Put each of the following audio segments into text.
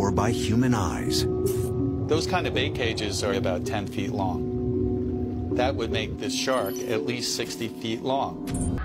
before by human eyes. Those kind of bait cages are about 10 feet long. That would make this shark at least 60 feet long.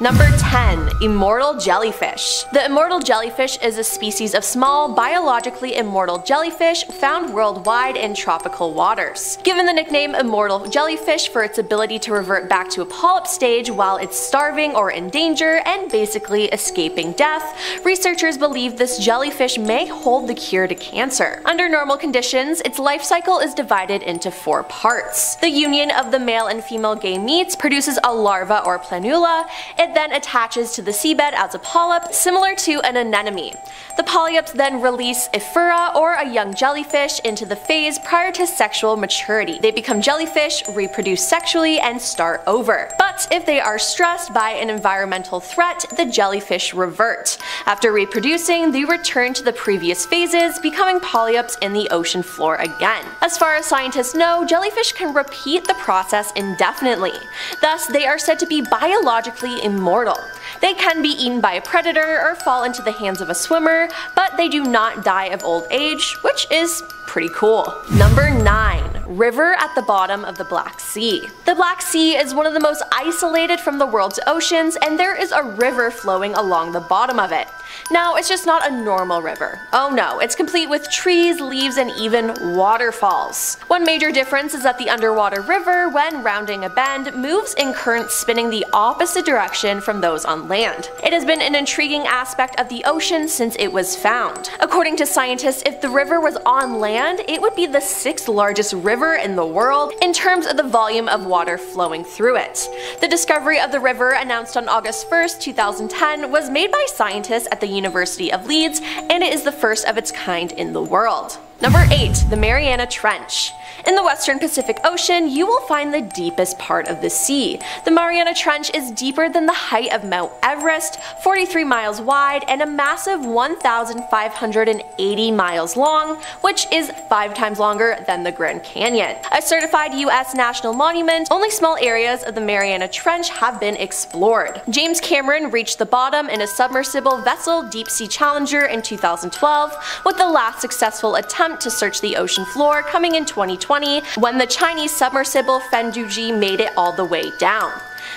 Number 10. Immortal jellyfish. The immortal jellyfish is a species of small, biologically immortal jellyfish found worldwide in tropical waters. Given the nickname immortal jellyfish for its ability to revert back to a polyp stage while it's starving or in danger and basically escaping death, researchers believe this jellyfish may hold the cure to cancer. Under normal conditions, its life cycle is divided into 4 parts. The union of the male and female gametes produces a larva or planula. It then attaches to the seabed as a polyp, similar to an anemone. The polyps then release ephora, or a young jellyfish, into the phase prior to sexual maturity. They become jellyfish, reproduce sexually, and start over. But if they are stressed by an environmental threat, the jellyfish revert. After reproducing, they return to the previous phases, becoming polyps in the ocean floor again. As far as scientists know, jellyfish can repeat the process indefinitely. Thus, they are said to be biologically immortal. They can be eaten by a predator or fall into the hands of a swimmer, but they do not die of old age, which is pretty cool. Number 9. River at the bottom of the Black Sea. The Black Sea is one of the most isolated from the world's oceans, and there is a river flowing along the bottom of it. Now, it's just not a normal river. Oh no, it's complete with trees, leaves, and even waterfalls. One major difference is that the underwater river, when rounding a bend, moves in currents spinning the opposite direction from those on land. It has been an intriguing aspect of the ocean since it was found. According to scientists, if the river was on land, it would be the 6th largest river in the world in terms of the volume of water flowing through it. The discovery of the river, announced on August 1st, 2010, was made by scientists at the University of Leeds, and it is the first of its kind in the world. Number 8. The Mariana Trench. In the western Pacific Ocean, you will find the deepest part of the sea. The Mariana Trench is deeper than the height of Mount Everest, 43 miles wide, and a massive 1,580 miles long, which is 5 times longer than the Grand Canyon. A certified U.S. national monument, only small areas of the Mariana Trench have been explored. James Cameron reached the bottom in a submersible vessel Deep Sea Challenger in 2012, with the last successful attempt to search the ocean floor coming in 2020, when the Chinese submersible Fenduji made it all the way down.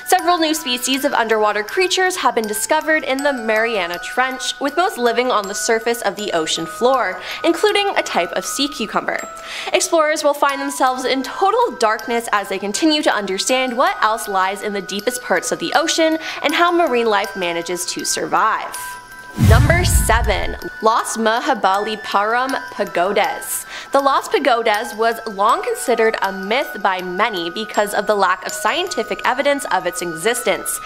Several new species of underwater creatures have been discovered in the Mariana Trench, with most living on the surface of the ocean floor, including a type of sea cucumber. Explorers will find themselves in total darkness as they continue to understand what else lies in the deepest parts of the ocean and how marine life manages to survive. Number 7. Los Mahabalipuram Pagodas. The Lost Pagodas was long considered a myth by many because of the lack of scientific evidence of its existence.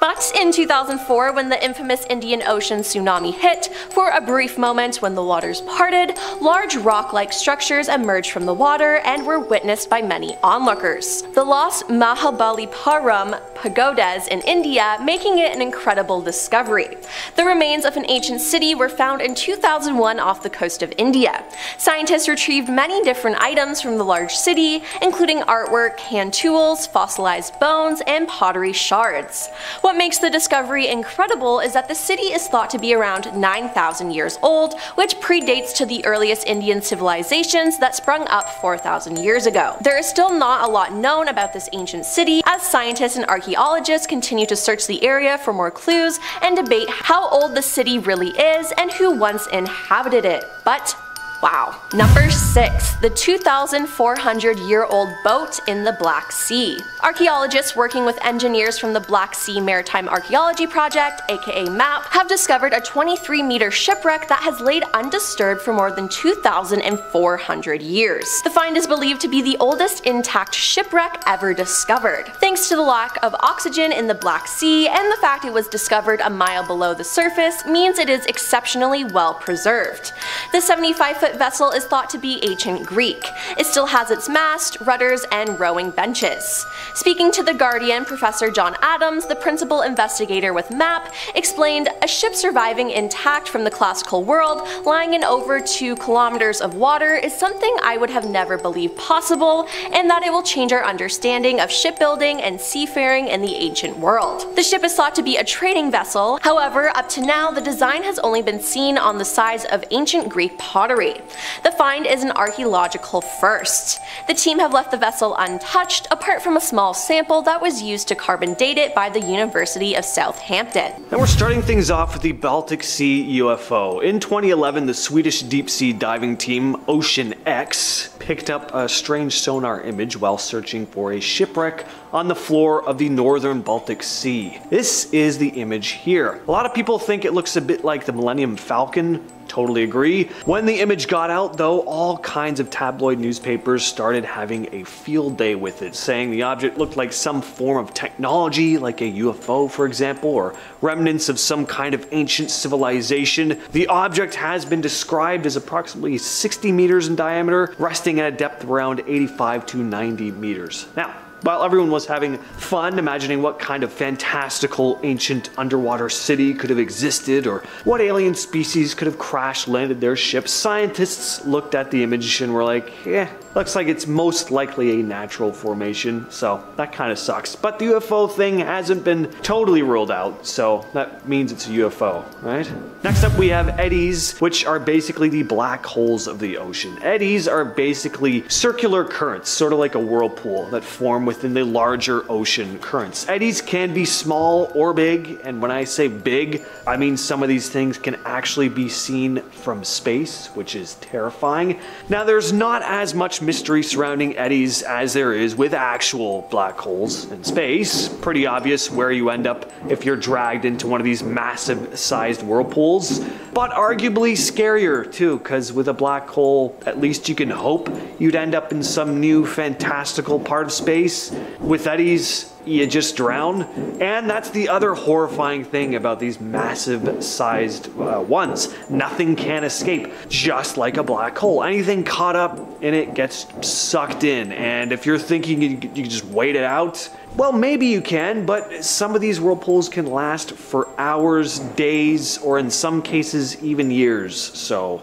But in 2004, when the infamous Indian Ocean tsunami hit, for a brief moment when the waters parted, large rock-like structures emerged from the water and were witnessed by many onlookers. The Los Mahabalipuram Pagodas in India, making it an incredible discovery. The remains of an ancient city were found in 2001 off the coast of India. Scientists retrieved many different items from the large city, including artwork, hand tools, fossilized bones, and pottery shards. What makes the discovery incredible is that the city is thought to be around 9,000 years old, which predates to the earliest Indian civilizations that sprung up 4,000 years ago. There is still not a lot known about this ancient city, as scientists and archaeologists continue to search the area for more clues and debate how old the city really is and who once inhabited it. But Wow. Number 6. The 2,400-year-old boat in the Black Sea. Archaeologists working with engineers from the Black Sea Maritime Archaeology Project, aka MAP, have discovered a 23-meter shipwreck that has laid undisturbed for more than 2,400 years. The find is believed to be the oldest intact shipwreck ever discovered. Thanks to the lack of oxygen in the Black Sea and the fact it was discovered a mile below the surface means it is exceptionally well preserved. The 75-foot vessel is thought to be ancient Greek. It still has its mast, rudders, and rowing benches. Speaking to The Guardian, Professor John Adams, the principal investigator with MAP, explained, "A ship surviving intact from the classical world, lying in over 2 kilometers of water is something I would have never believed possible, and that it will change our understanding of shipbuilding and seafaring in the ancient world." The ship is thought to be a trading vessel, however, up to now the design has only been seen on the size of ancient Greek pottery. The find is an archaeological first. The team have left the vessel untouched, apart from a small sample that was used to carbon date it by the University of Southampton. And we're starting things off with the Baltic Sea UFO. In 2011, the Swedish deep sea diving team Ocean X picked up a strange sonar image while searching for a shipwreck on the floor of the northern Baltic Sea. This is the image here. A lot of people think it looks a bit like the Millennium Falcon. Totally agree. When the image got out though, all kinds of tabloid newspapers started having a field day with it, saying the object looked like some form of technology, like a UFO for example, or remnants of some kind of ancient civilization. The object has been described as approximately 60 meters in diameter, resting at a depth of around 85 to 90 meters. Now, while everyone was having fun imagining what kind of fantastical ancient underwater city could have existed or what alien species could have crash landed their ships, scientists looked at the image and were like, looks like it's most likely a natural formation, so that kind of sucks. But the UFO thing hasn't been totally ruled out, so that means it's a UFO, right? Next up we have eddies, which are basically the black holes of the ocean. Eddies are basically circular currents, sort of like a whirlpool, that form within the larger ocean currents. Eddies can be small or big, and when I say big, I mean some of these things can actually be seen from space, which is terrifying. Now there's not as much mystery surrounding eddies as there is with actual black holes in space. Pretty obvious where you end up if you're dragged into one of these massive sized whirlpools, but arguably scarier too, because with a black hole, at least you can hope you'd end up in some new fantastical part of space. With eddies, you just drown. And that's the other horrifying thing about these massive sized ones. Nothing can escape, just like a black hole. Anything caught up in it gets sucked in, and if you're thinking you can just wait it out, well, maybe you can, but some of these whirlpools can last for hours, days, or in some cases even years, so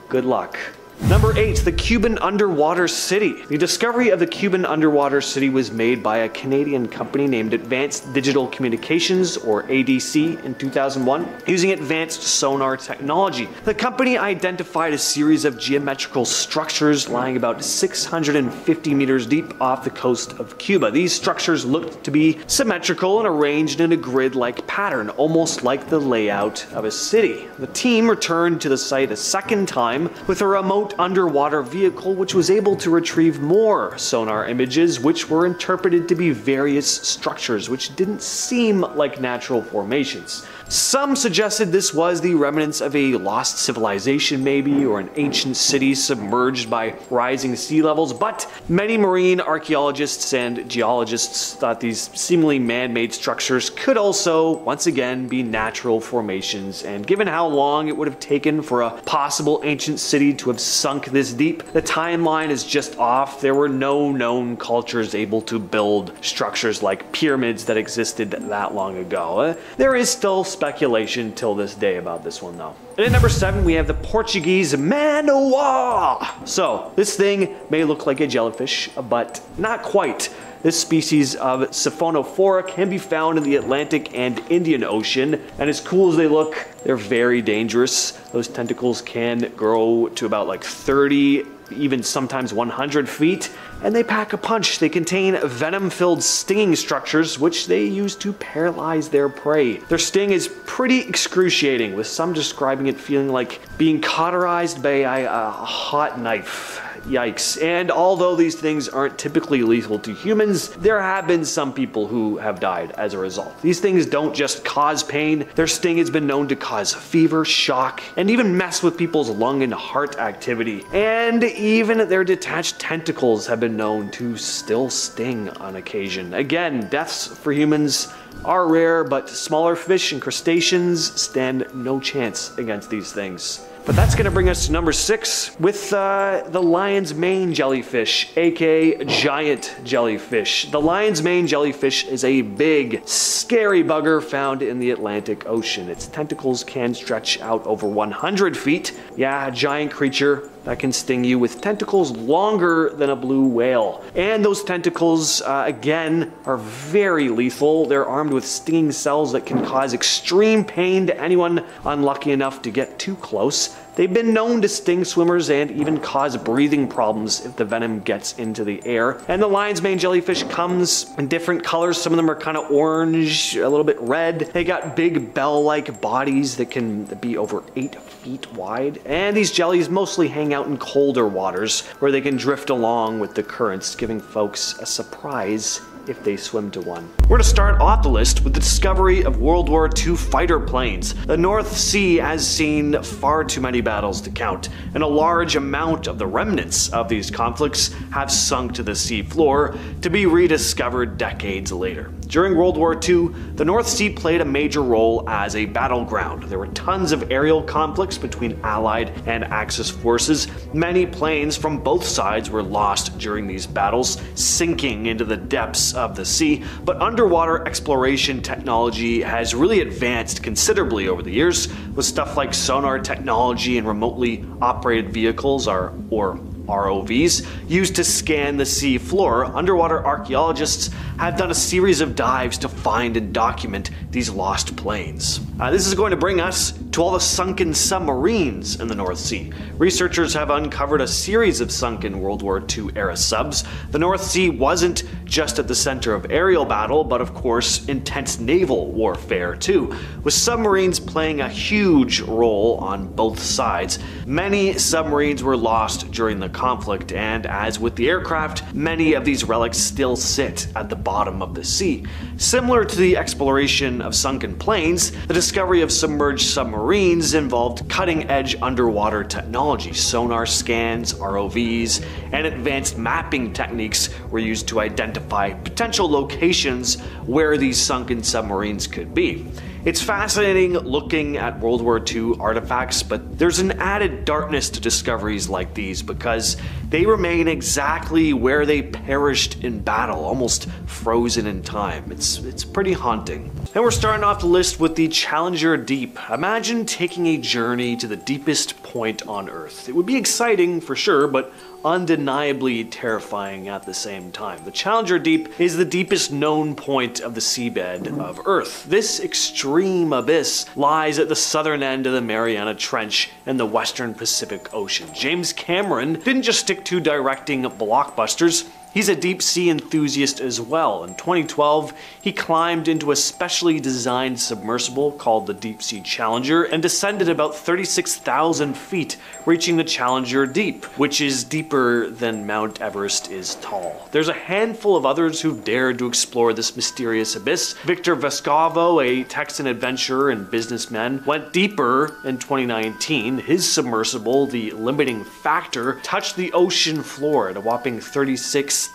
good luck. Number 8, the Cuban underwater city. The discovery of the Cuban underwater city was made by a Canadian company named Advanced Digital Communications, or ADC, in 2001, using advanced sonar technology. The company identified a series of geometrical structures lying about 650 meters deep off the coast of Cuba. These structures looked to be symmetrical and arranged in a grid-like pattern, almost like the layout of a city. The team returned to the site a second time with a remote underwater vehicle which was able to retrieve more sonar images which were interpreted to be various structures which didn't seem like natural formations. Some suggested this was the remnants of a lost civilization maybe, or an ancient city submerged by rising sea levels, but many marine archaeologists and geologists thought these seemingly man-made structures could also, once again, be natural formations, and given how long it would have taken for a possible ancient city to have sunk this deep, the timeline is just off. There were no known cultures able to build structures like pyramids that existed that long ago. There is still speculation till this day about this one though. And at number 7 we have the Portuguese man-o-war. So this thing may look like a jellyfish, but not quite. This species of Siphonophora can be found in the Atlantic and Indian Ocean, and as cool as they look, they're very dangerous. Those tentacles can grow to about like 30, even sometimes 100 feet. and they pack a punch. They contain venom-filled stinging structures, which they use to paralyze their prey. Their sting is pretty excruciating, with some describing it feeling like being cauterized by a hot knife. Yikes. And although these things aren't typically lethal to humans, there have been some people who have died as a result. These things don't just cause pain, their sting has been known to cause fever, shock, and even mess with people's lung and heart activity. And even their detached tentacles have been known to still sting on occasion. Again, deaths for humans are rare, but smaller fish and crustaceans stand no chance against these things. But that's going to bring us to number 6 with the lion's mane jellyfish, aka giant jellyfish. The lion's mane jellyfish is a big, scary bugger found in the Atlantic Ocean. Its tentacles can stretch out over 100 feet. Yeah, a giant creature that can sting you with tentacles longer than a blue whale. And those tentacles, again, are very lethal. They're armed with stinging cells that can cause extreme pain to anyone unlucky enough to get too close. They've been known to sting swimmers and even cause breathing problems if the venom gets into the air. And the lion's mane jellyfish comes in different colors. Some of them are kind of orange, a little bit red. They got big bell-like bodies that can be over 8 feet wide. And these jellies mostly hang out in colder waters where they can drift along with the currents, giving folks a surprise if they swim to one. We're going to start off the list with the discovery of World War II fighter planes. The North Sea has seen far too many battles to count, and a large amount of the remnants of these conflicts have sunk to the sea floor to be rediscovered decades later. During World War II, the North Sea played a major role as a battleground. There were tons of aerial conflicts between Allied and Axis forces. Many planes from both sides were lost during these battles, sinking into the depths of the sea, but underwater exploration technology has really advanced considerably over the years, with stuff like sonar technology and remotely operated vehicles, or ROVs, used to scan the sea floor. Underwater archaeologists have done a series of dives to find and document these lost planes. This is going to bring us to all the sunken submarines in the North Sea. Researchers have uncovered a series of sunken World War II era subs. The North Sea wasn't just at the center of aerial battle, but of course intense naval warfare too, with submarines playing a huge role on both sides. Many submarines were lost during the conflict, and as with the aircraft, many of these relics still sit at the bottom of the sea. Similar to the exploration of sunken planes, the discovery of submerged submarines involved cutting-edge underwater technology. Sonar scans, ROVs, and advanced mapping techniques were used to identify potential locations where these sunken submarines could be. It's fascinating looking at World War II artifacts, but there's an added darkness to discoveries like these because they remain exactly where they perished in battle, almost frozen in time. It's pretty haunting. And we're starting off the list with the Challenger Deep. Imagine taking a journey to the deepest point on Earth. It would be exciting for sure, but undeniably terrifying at the same time. The Challenger Deep is the deepest known point of the seabed of Earth. This extreme abyss lies at the southern end of the Mariana Trench in the western Pacific Ocean. James Cameron didn't just stick to directing blockbusters. He's a deep sea enthusiast as well. In 2012, he climbed into a specially designed submersible called the Deep Sea Challenger and descended about 36,000 feet, reaching the Challenger Deep, which is deeper than Mount Everest is tall. There's a handful of others who've dared to explore this mysterious abyss. Victor Vescovo, a Texan adventurer and businessman, went deeper in 2019. His submersible, the Limiting Factor, touched the ocean floor at a whopping 36,070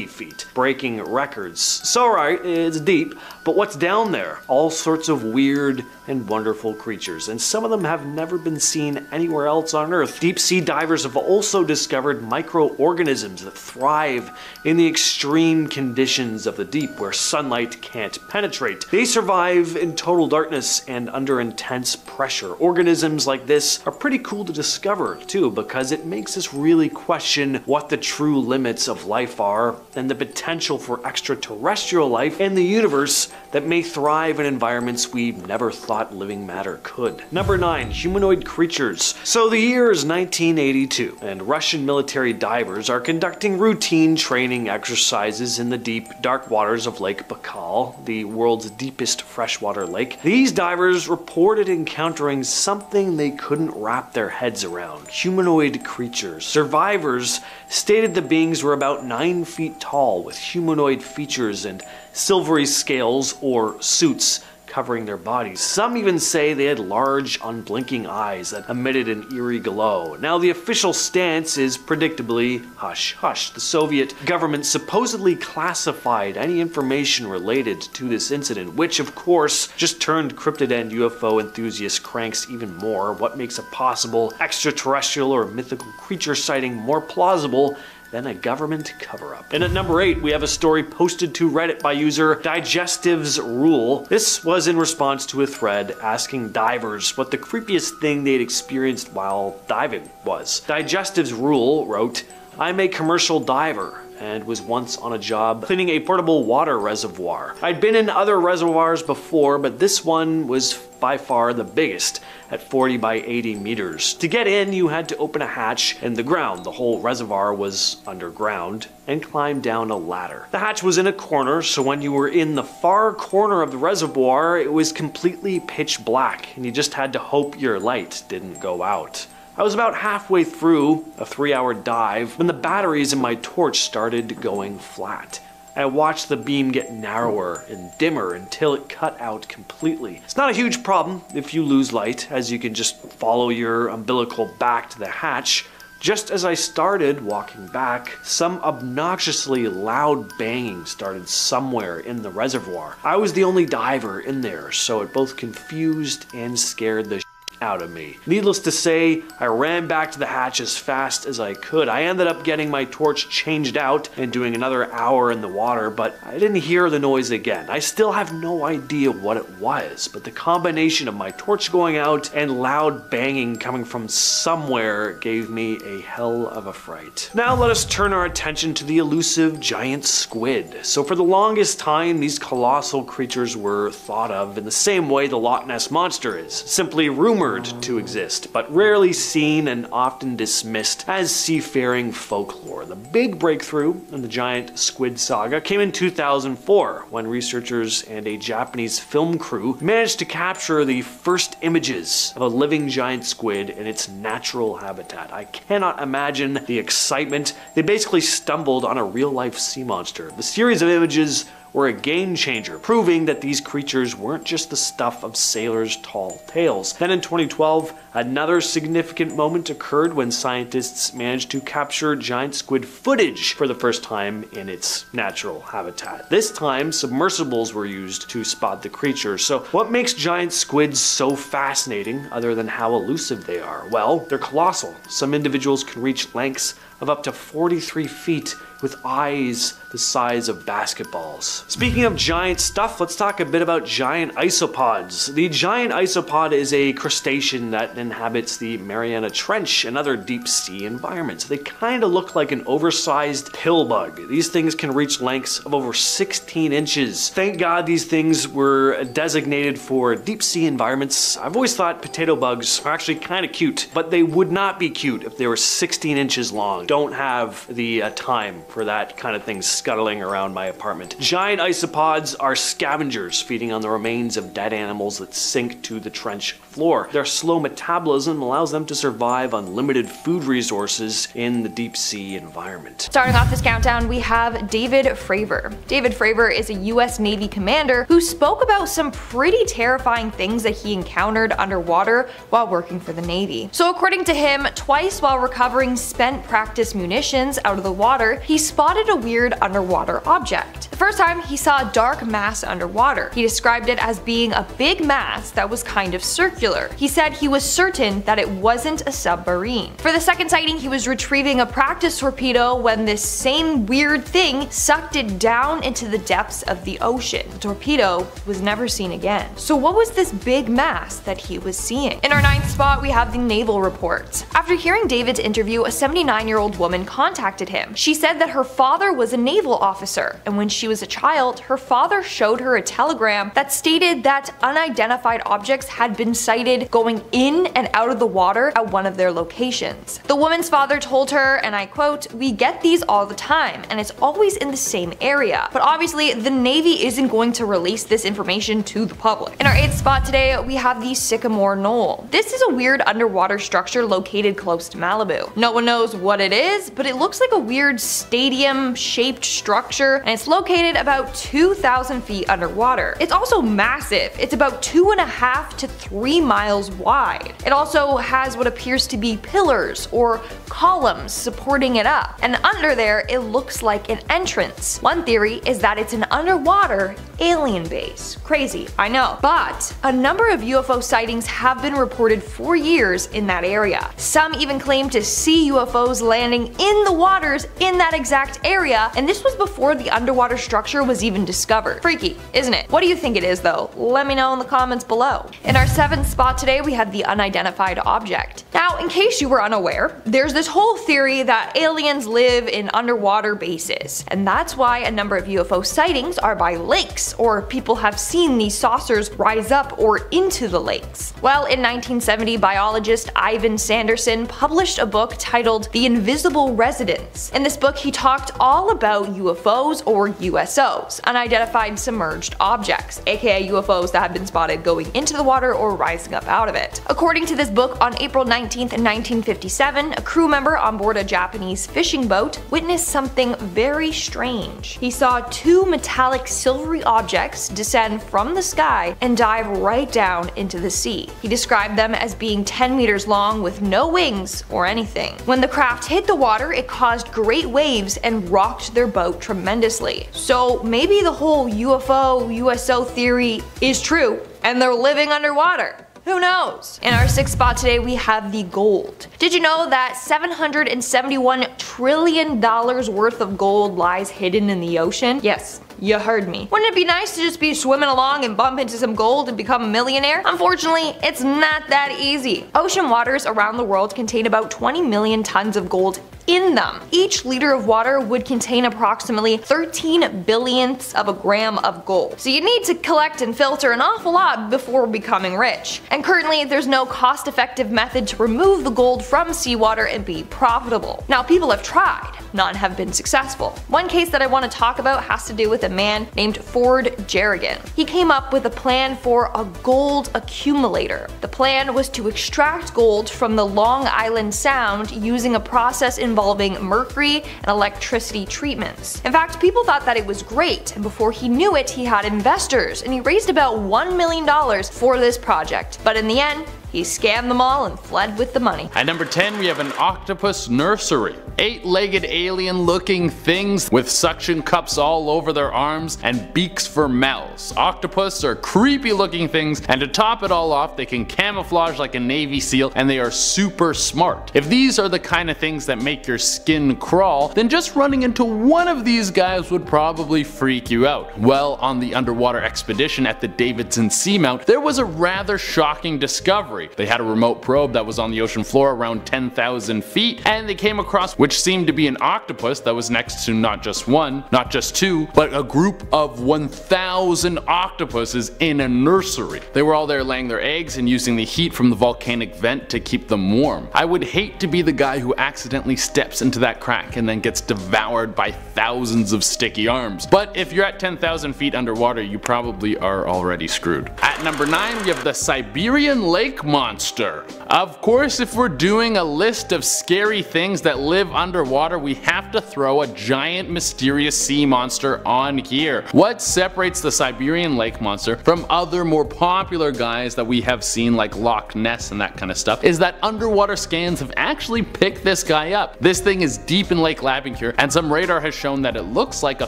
feet, breaking records. So right, it's deep, but what's down there? All sorts of weird and wonderful creatures, and some of them have never been seen anywhere else on Earth. Deep sea divers have also discovered microorganisms that thrive in the extreme conditions of the deep where sunlight can't penetrate. They survive in total darkness and under intense pressure. Organisms like this are pretty cool to discover too, because it makes us really question what the true limits of life are and the potential for extraterrestrial life in the universe that may thrive in environments we never thought living matter could. Number 9. Humanoid creatures. So the year is 1982, and Russian military divers are conducting routine training exercises in the deep, dark waters of Lake Baikal, the world's deepest freshwater lake. These divers reported encountering something they couldn't wrap their heads around. Humanoid creatures. Survivors stated the beings were about 9 feet tall with humanoid features and silvery scales or suits covering their bodies. Some even say they had large, unblinking eyes that emitted an eerie glow. Now, the official stance is predictably hush hush. The Soviet government supposedly classified any information related to this incident, which of course just turned cryptid and UFO enthusiast cranks even more. What makes a possible extraterrestrial or mythical creature sighting more plausible than a government cover-up? And at number 8, we have a story posted to Reddit by user Digestive's Rule. This was in response to a thread asking divers what the creepiest thing they'd experienced while diving was. Digestive's Rule wrote, "I'm a commercial diver and was once on a job cleaning a portable water reservoir. I'd been in other reservoirs before, but this one was by far the biggest, at 40 by 80 meters. To get in, you had to open a hatch in the ground. The whole reservoir was underground, and climb down a ladder. The hatch was in a corner, so when you were in the far corner of the reservoir, it was completely pitch black, and you just had to hope your light didn't go out. I was about halfway through a 3-hour dive when the batteries in my torch started going flat. I watched the beam get narrower and dimmer until it cut out completely. It's not a huge problem if you lose light, as you can just follow your umbilical back to the hatch. Just as I started walking back, some obnoxiously loud banging started somewhere in the reservoir. I was the only diver in there, so it both confused and scared the out of me. Needless to say, I ran back to the hatch as fast as I could. I ended up getting my torch changed out and doing another hour in the water, but I didn't hear the noise again. I still have no idea what it was, but the combination of my torch going out and loud banging coming from somewhere gave me a hell of a fright. Now let us turn our attention to the elusive giant squid. So for the longest time, these colossal creatures were thought of in the same way the Loch Ness Monster is, simply rumored to exist, but rarely seen and often dismissed as seafaring folklore. The big breakthrough in the giant squid saga came in 2004, when researchers and a Japanese film crew managed to capture the first images of a living giant squid in its natural habitat. I cannot imagine the excitement. They basically stumbled on a real-life sea monster. The series of images were a game changer, proving that these creatures weren't just the stuff of sailors' tall tales. Then in 2012, another significant moment occurred when scientists managed to capture giant squid footage for the first time in its natural habitat. This time, submersibles were used to spot the creature. So what makes giant squids so fascinating, other than how elusive they are? Well, they're colossal. Some individuals can reach lengths of up to 43 feet with eyes the size of basketballs. Speaking of giant stuff, let's talk a bit about giant isopods. The giant isopod is a crustacean that inhabits the Mariana Trench and other deep sea environments. They kind of look like an oversized pill bug. These things can reach lengths of over 16 inches. Thank God these things were designated for deep sea environments. I've always thought potato bugs are actually kind of cute, but they would not be cute if they were 16 inches long. Don't have the time for that kind of thing scuttling around my apartment. Giant isopods are scavengers feeding on the remains of dead animals that sink to the trench floor. Their slow metabolism allows them to survive on limited food resources in the deep sea environment. Starting off this countdown, we have David Fravor. David Fravor is a US Navy commander who spoke about some pretty terrifying things that he encountered underwater while working for the Navy. So according to him, twice while recovering spent practice munitions out of the water, he spotted a weird underwater object. The first time, he saw a dark mass underwater. He described it as being a big mass that was kind of circular. He said he was certain that it wasn't a submarine. For the second sighting, he was retrieving a practice torpedo when this same weird thing sucked it down into the depths of the ocean. The torpedo was never seen again. So what was this big mass that he was seeing? In our 9th spot, we have the naval report. After hearing David's interview, a 79-year-old woman contacted him. She said that her father was a naval officer, and when she she was a child, her father showed her a telegram that stated that unidentified objects had been sighted going in and out of the water at one of their locations. The woman's father told her, and I quote, "We get these all the time, and it's always in the same area." But obviously, the Navy isn't going to release this information to the public. In our 8th spot today, we have the Sycamore Knoll. This is a weird underwater structure located close to Malibu. No one knows what it is, but it looks like a weird stadium-shaped structure, and it's located about 2,000 feet underwater. It's also massive. It's about 2.5 to 3 miles wide. It also has what appears to be pillars or columns supporting it up, and under there it looks like an entrance. One theory is that it's an underwater alien base. Crazy, I know. But a number of UFO sightings have been reported for years in that area. Some even claim to see UFOs landing in the waters in that exact area, and this was before the underwater structure was even discovered. Freaky, isn't it? What do you think it is though? Let me know in the comments below. In our 7th spot today, we have the unidentified object. Now, in case you were unaware, there's this whole theory that aliens live in underwater bases, and that's why a number of UFO sightings are by lakes, or people have seen these saucers rise up or into the lakes. Well, in 1970, biologist Ivan Sanderson published a book titled The Invisible Residence. In this book, he talked all about UFOs or USOs, unidentified submerged objects, aka UFOs that have been spotted going into the water or rising up out of it. According to this book, on April 19th, 1957, a crew member on board a Japanese fishing boat witnessed something very strange. He saw 2 metallic silvery objects descend from the sky and dive right down into the sea. He described them as being 10 meters long with no wings or anything. When the craft hit the water, it caused great waves and rocked their boat tremendously. So maybe the whole UFO, USO theory is true, and they're living underwater. Who knows? In our 6th spot today, we have the gold. Did you know that $771 trillion worth of gold lies hidden in the ocean? Yes, you heard me. Wouldn't it be nice to just be swimming along and bump into some gold and become a millionaire? Unfortunately, it's not that easy. Ocean waters around the world contain about 20 million tons of gold in them. Each liter of water would contain approximately 13 billionths of a gram of gold. So you need to collect and filter an awful lot before becoming rich. And currently, there's no cost-effective method to remove the gold from seawater and be profitable. Now, people have tried. None have been successful. One case that I want to talk about has to do with a man named Ford Jerrigan. He came up with a plan for a gold accumulator. The plan was to extract gold from the Long Island Sound using a process involving mercury and electricity treatments. In fact, people thought that it was great, and before he knew it, he had investors, and he raised about $1 million for this project. But in the end, he scammed them all and fled with the money. At number 10, we have an octopus nursery. 8-legged alien-looking things with suction cups all over their arms and beaks for mouths. Octopus are creepy-looking things, and to top it all off, they can camouflage like a Navy SEAL, and they are super smart. If these are the kind of things that make your skin crawl, then just running into one of these guys would probably freak you out. Well, on the underwater expedition at the Davidson Seamount, there was a rather shocking discovery. They had a remote probe that was on the ocean floor around 10,000 feet, and they came across which seemed to be an octopus that was next to not just one, not just two, but a group of 1,000 octopuses in a nursery. They were all there laying their eggs and using the heat from the volcanic vent to keep them warm. I would hate to be the guy who accidentally steps into that crack and then gets devoured by thousands of sticky arms. But if you're at 10,000 feet underwater, you probably are already screwed. At number 9, we have the Siberian lake monster. Of course, if we're doing a list of scary things that live underwater, we have to throw a giant mysterious sea monster on here. What separates the Siberian lake monster from other more popular guys that we have seen like Loch Ness and that kind of stuff is that underwater scans have actually picked this guy up. This thing is deep in Lake Labincure, and some radar has shown that it looks like a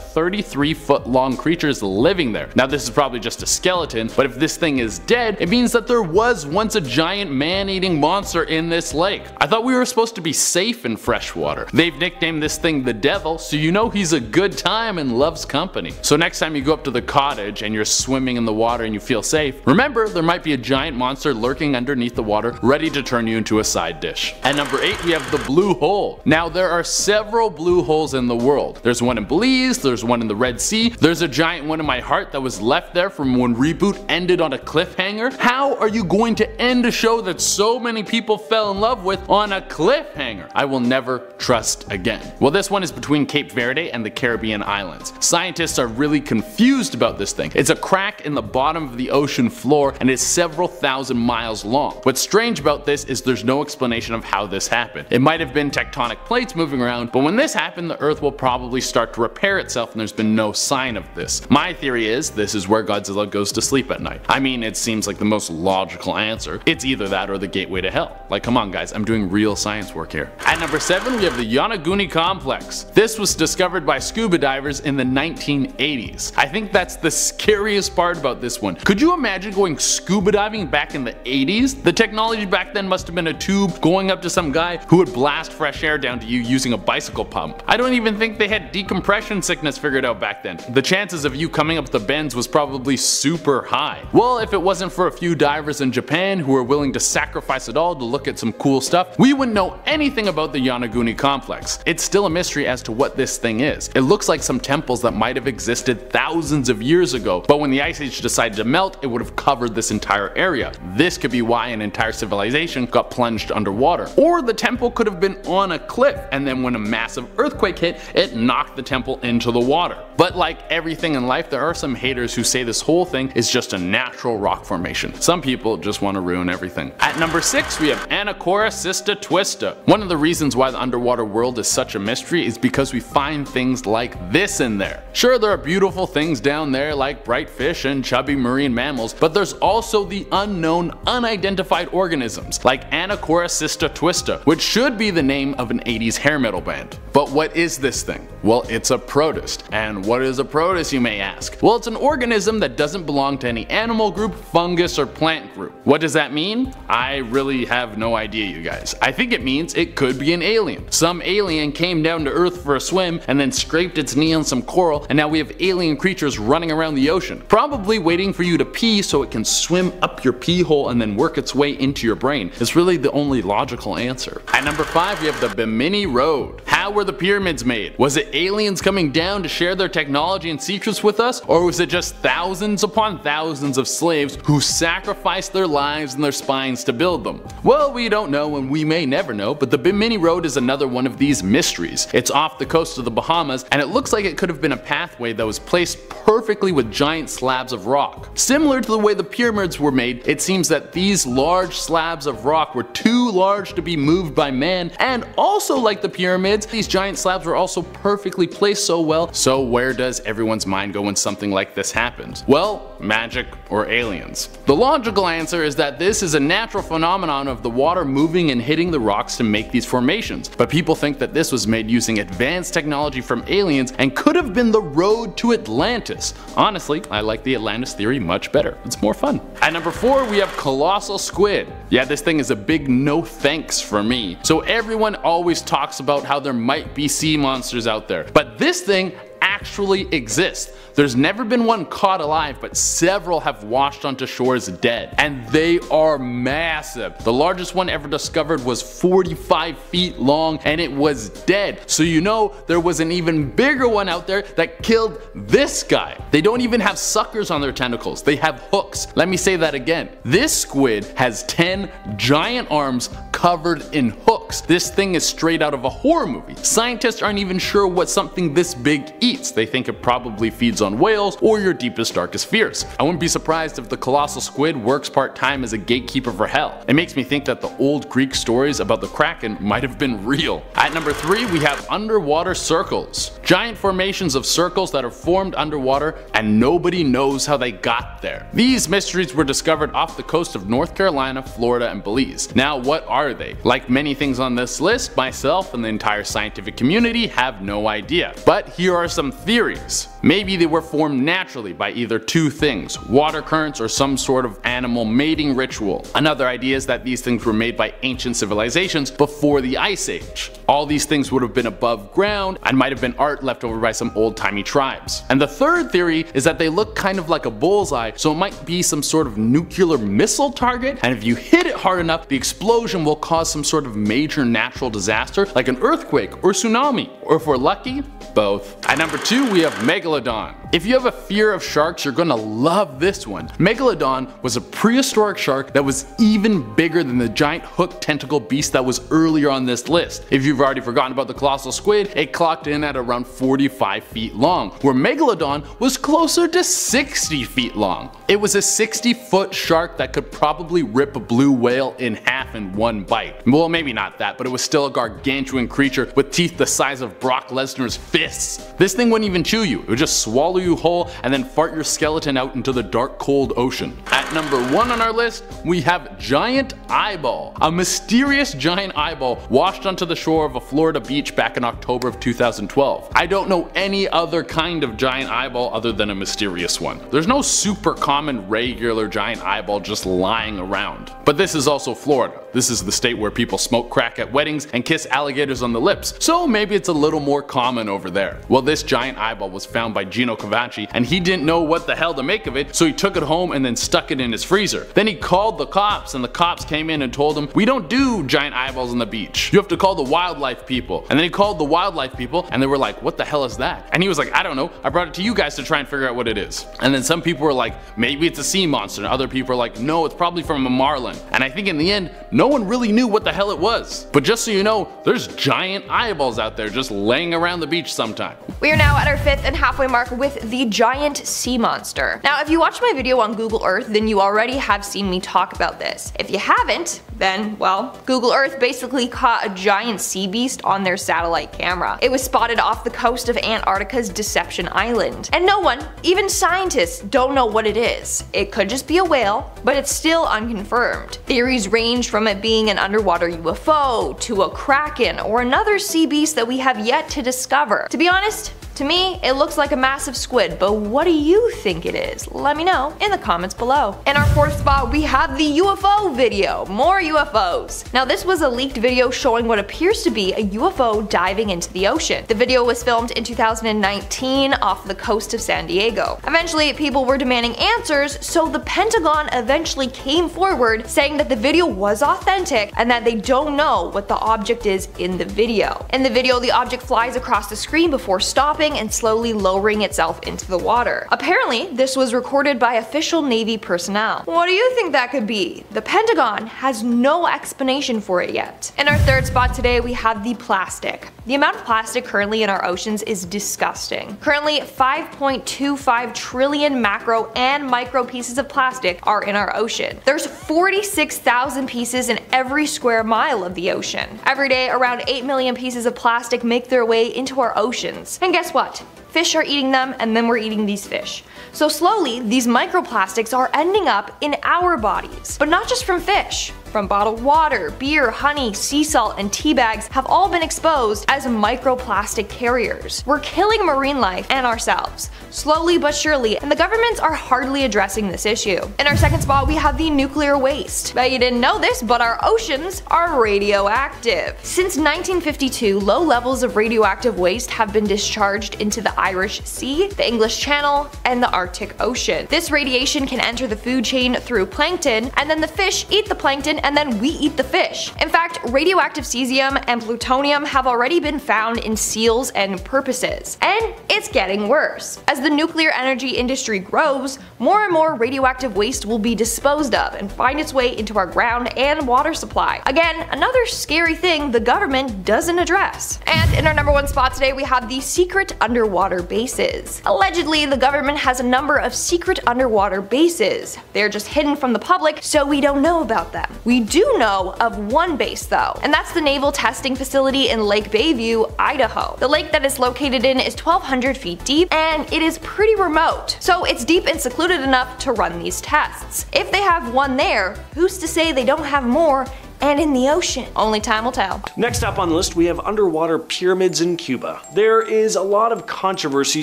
33-foot long creature is living there. Now, this is probably just a skeleton, but if this thing is dead, it means that there was once a giant man-eating monster in this lake. I thought we were supposed to be safe in freshwater. They've nicknamed this thing the devil, so you know he's a good time and loves company. So next time you go up to the cottage and you're swimming in the water and you feel safe, remember there might be a giant monster lurking underneath the water ready to turn you into a side dish. At number 8 we have the blue hole. Now there are several blue holes in the world. There's one in Belize, there's one in the Red Sea, there's a giant one in my heart that was left there from when Reboot ended on a cliffhanger. How are you going to end a show that so many people fell in love with on a cliffhanger? I will never trust again. Well, this one is between Cape Verde and the Caribbean islands. Scientists are really confused about this thing. It's a crack in the bottom of the ocean floor and it's several thousand miles long. What's strange about this is there's no explanation of how this happened. It might have been tectonic plates moving around, but when this happened the Earth will probably start to repair itself and there's been no sign of this. My theory is this is where Godzilla goes to sleep at night. I mean, it seems like the most logical answer. It's either that or the gateway to hell. Like, come on guys, I'm doing real science work here. At number 7 we have the Yonaguni Complex. This was discovered by scuba divers in the 1980s. I think that's the scariest part about this one. Could you imagine going scuba diving back in the 80s? The technology back then must have been a tube going up to some guy who would blast fresh air down to you using a bicycle pump. I don't even think they had decompression sickness figured out back then. The chances of you coming up the bends was probably super high. Well, if it wasn't for a few divers in Japan who were willing to sacrifice it all to look at some cool stuff, we wouldn't know anything about the Yonaguni Complex. It's still a mystery as to what this thing is. It looks like some temples that might have existed thousands of years ago, but when the ice age decided to melt, it would have covered this entire area. This could be why an entire civilization got plunged underwater. Or the temple could have been on a cliff, and then when a massive earthquake hit, it knocked the temple into the water. But like everything in life, there are some haters who say this whole thing is just a natural rock formation. Some people just want to ruin everything. At number 6 we have Anacortes Sista Twista. One of the reasons why the underwater world is such a mystery is because we find things like this in there. Sure, there are beautiful things down there like bright fish and chubby marine mammals, but there's also the unknown, unidentified organisms like Anacortes Sista Twista, which should be the name of an 80s hair metal band. But what is this thing? Well, it's a protist. And what is a protist, you may ask? Well, it's an organism that doesn't belong to any animal group, fungus, or plant group. What does that mean? I really have no idea, you guys. I think it means it could be an alien. Some alien came down to Earth for a swim and then scraped its knee on some coral, and now we have alien creatures running around the ocean, probably waiting for you to pee so it can swim up your pee hole and then work its way into your brain. It's really the only logical answer. At number 5 we have the Bimini Road. How were the pyramids made? Was it aliens coming down to share their technology and secrets with us, or was it just thousands upon thousands of slaves who sacrificed their lives and their spines to build them? Well, we don't know and we may never know, but the Bimini Road is another one of these mysteries. It's off the coast of the Bahamas and it looks like it could have been a pathway that was placed perfectly with giant slabs of rock. Similar to the way the pyramids were made, it seems that these large slabs of rock were too large to be moved by man, and also like the pyramids, these giant slabs were also perfectly placed so well. So where does everyone's mind go when something like this happens? Well, magic or aliens. The logical answer is that this is a natural phenomenon of the water moving and hitting the rocks to make these formations, but people think that this was made using advanced technology from aliens and could have been the road to Atlantis. Honestly, I like the Atlantis theory much better. It's more fun. At number 4 we have colossal squid. Yeah, this thing is a big no thanks for me. So everyone always talks about how there might be sea monsters out there, but this thing actually exists. There's never been one caught alive, but several have washed onto shores dead, and they are massive. The largest one ever discovered was 45 feet long and it was dead. So you know there was an even bigger one out there that killed this guy. They don't even have suckers on their tentacles, they have hooks. Let me say that again. This squid has 10 giant arms covered in hooks. This thing is straight out of a horror movie. Scientists aren't even sure what something this big eats. They think it probably feeds on whales or your deepest, darkest fears. I wouldn't be surprised if the colossal squid works part-time as a gatekeeper for hell. It makes me think that the old Greek stories about the Kraken might have been real. At number 3 we have underwater circles. Giant formations of circles that are formed underwater and nobody knows how they got there. These mysteries were discovered off the coast of North Carolina, Florida, and Belize. Now what are they? Like many things things on this list, myself and the entire scientific community have no idea. But here are some theories. Maybe they were formed naturally by either two things, water currents or some sort of animal mating ritual. Another idea is that these things were made by ancient civilizations before the Ice Age. All these things would have been above ground and might have been art left over by some old-timey tribes. And the third theory is that they look kind of like a bullseye, so it might be some sort of nuclear missile target, and if you hit it hard enough, the explosion will cause some sort of major natural disaster like an earthquake or tsunami, or if we're lucky, both. At number 2 we have Megalodon. If you have a fear of sharks, you're gonna love this one. Megalodon was a prehistoric shark that was even bigger than the giant hooked tentacle beast that was earlier on this list. If you've already forgotten about the colossal squid, it clocked in at around 45 feet long, where Megalodon was closer to 60 feet long. It was a 60-foot shark that could probably rip a blue whale in half in one bite. Well, maybe not that, but it was still a gargantuan creature with teeth the size of Brock Lesnar's fists. This thing wouldn't even chew you, it would just swallow you whole and then fart your skeleton out into the dark cold ocean. At number 1 on our list, we have Giant Eyeball. A mysterious giant eyeball washed onto the shore of a Florida beach back in October of 2012. I don't know any other kind of giant eyeball other than a mysterious one. There's no super common regular giant eyeball just lying around. But this is also Florida. This is the state where people smoke crack at weddings and kiss alligators on the lips, so maybe it's a little more common over there. Well, this giant eyeball was found by Gino Cavacci, and he didn't know what the hell to make of it, so he took it home and then stuck it in his freezer. Then he called the cops, and the cops came in and told him, "We don't do giant eyeballs on the beach. You have to call the wildlife people." And then he called the wildlife people, and they were like, "What the hell is that?" And he was like, "I don't know, I brought it to you guys to try and figure out what it is." And then some people were like, "Maybe it's a sea monster," and other people were like, "No, it's probably from a marlin." And I think in the end, no one really knew what the hell it was. But just so you know, there's giant eyeballs out there just laying around the beach sometime. We are now at our 5th and halfway mark with the giant sea monster. Now, if you watched my video on Google Earth, then you already have seen me talk about this. If you haven't, then, well, Google Earth basically caught a giant sea beast on their satellite camera. It was spotted off the coast of Antarctica's Deception Island. And no one, even scientists, don't know what it is. It could just be a whale, but it's still unconfirmed. Theories range from it being an underwater UFO, to a kraken, or another sea beast that we have yet to discover. To be honest, to me, it looks like a massive squid, but what do you think it is? Let me know in the comments below. In our 4th spot, we have the UFO video. More UFOs. Now, this was a leaked video showing what appears to be a UFO diving into the ocean. The video was filmed in 2019 off the coast of San Diego. Eventually, people were demanding answers, so the Pentagon eventually came forward saying that the video was authentic and that they don't know what the object is in the video. In the video, the object flies across the screen before stopping and slowly lowering itself into the water. Apparently, this was recorded by official Navy personnel. What do you think that could be? The Pentagon has no explanation for it yet. In our 3rd spot today, we have the plastic. The amount of plastic currently in our oceans is disgusting. Currently, 5.25 trillion macro and micro pieces of plastic are in our ocean. There's 46,000 pieces in every square mile of the ocean. Every day, around 8 million pieces of plastic make their way into our oceans. And guess what? Fish are eating them, and then we're eating these fish. So slowly, these microplastics are ending up in our bodies. But not just from fish. From bottled water, beer, honey, sea salt, and tea bags have all been exposed as microplastic carriers. We're killing marine life and ourselves, slowly but surely, and the governments are hardly addressing this issue. In our 2nd spot, we have the nuclear waste. Bet you didn't know this, but our oceans are radioactive. Since 1952, low levels of radioactive waste have been discharged into the Irish Sea, the English Channel, and the Arctic Ocean. This radiation can enter the food chain through plankton, and then the fish eat the plankton, and then we eat the fish. In fact, radioactive cesium and plutonium have already been found in seals and porpoises. And it's getting worse. As the nuclear energy industry grows, more and more radioactive waste will be disposed of and find its way into our ground and water supply. Again, another scary thing the government doesn't address. And in our number 1 spot today, we have the secret underwater bases. Allegedly, the government has a number of secret underwater bases. They're just hidden from the public, so we don't know about them. We do know of one base though, and that's the Naval Testing Facility in Lake Bayview, Idaho. The lake that it's located in is 1,200 feet deep, and it is pretty remote, so it's deep and secluded enough to run these tests. If they have one there, who's to say they don't have more and in the ocean. Only time will tell. Next up on the list, we have underwater pyramids in Cuba. There is a lot of controversy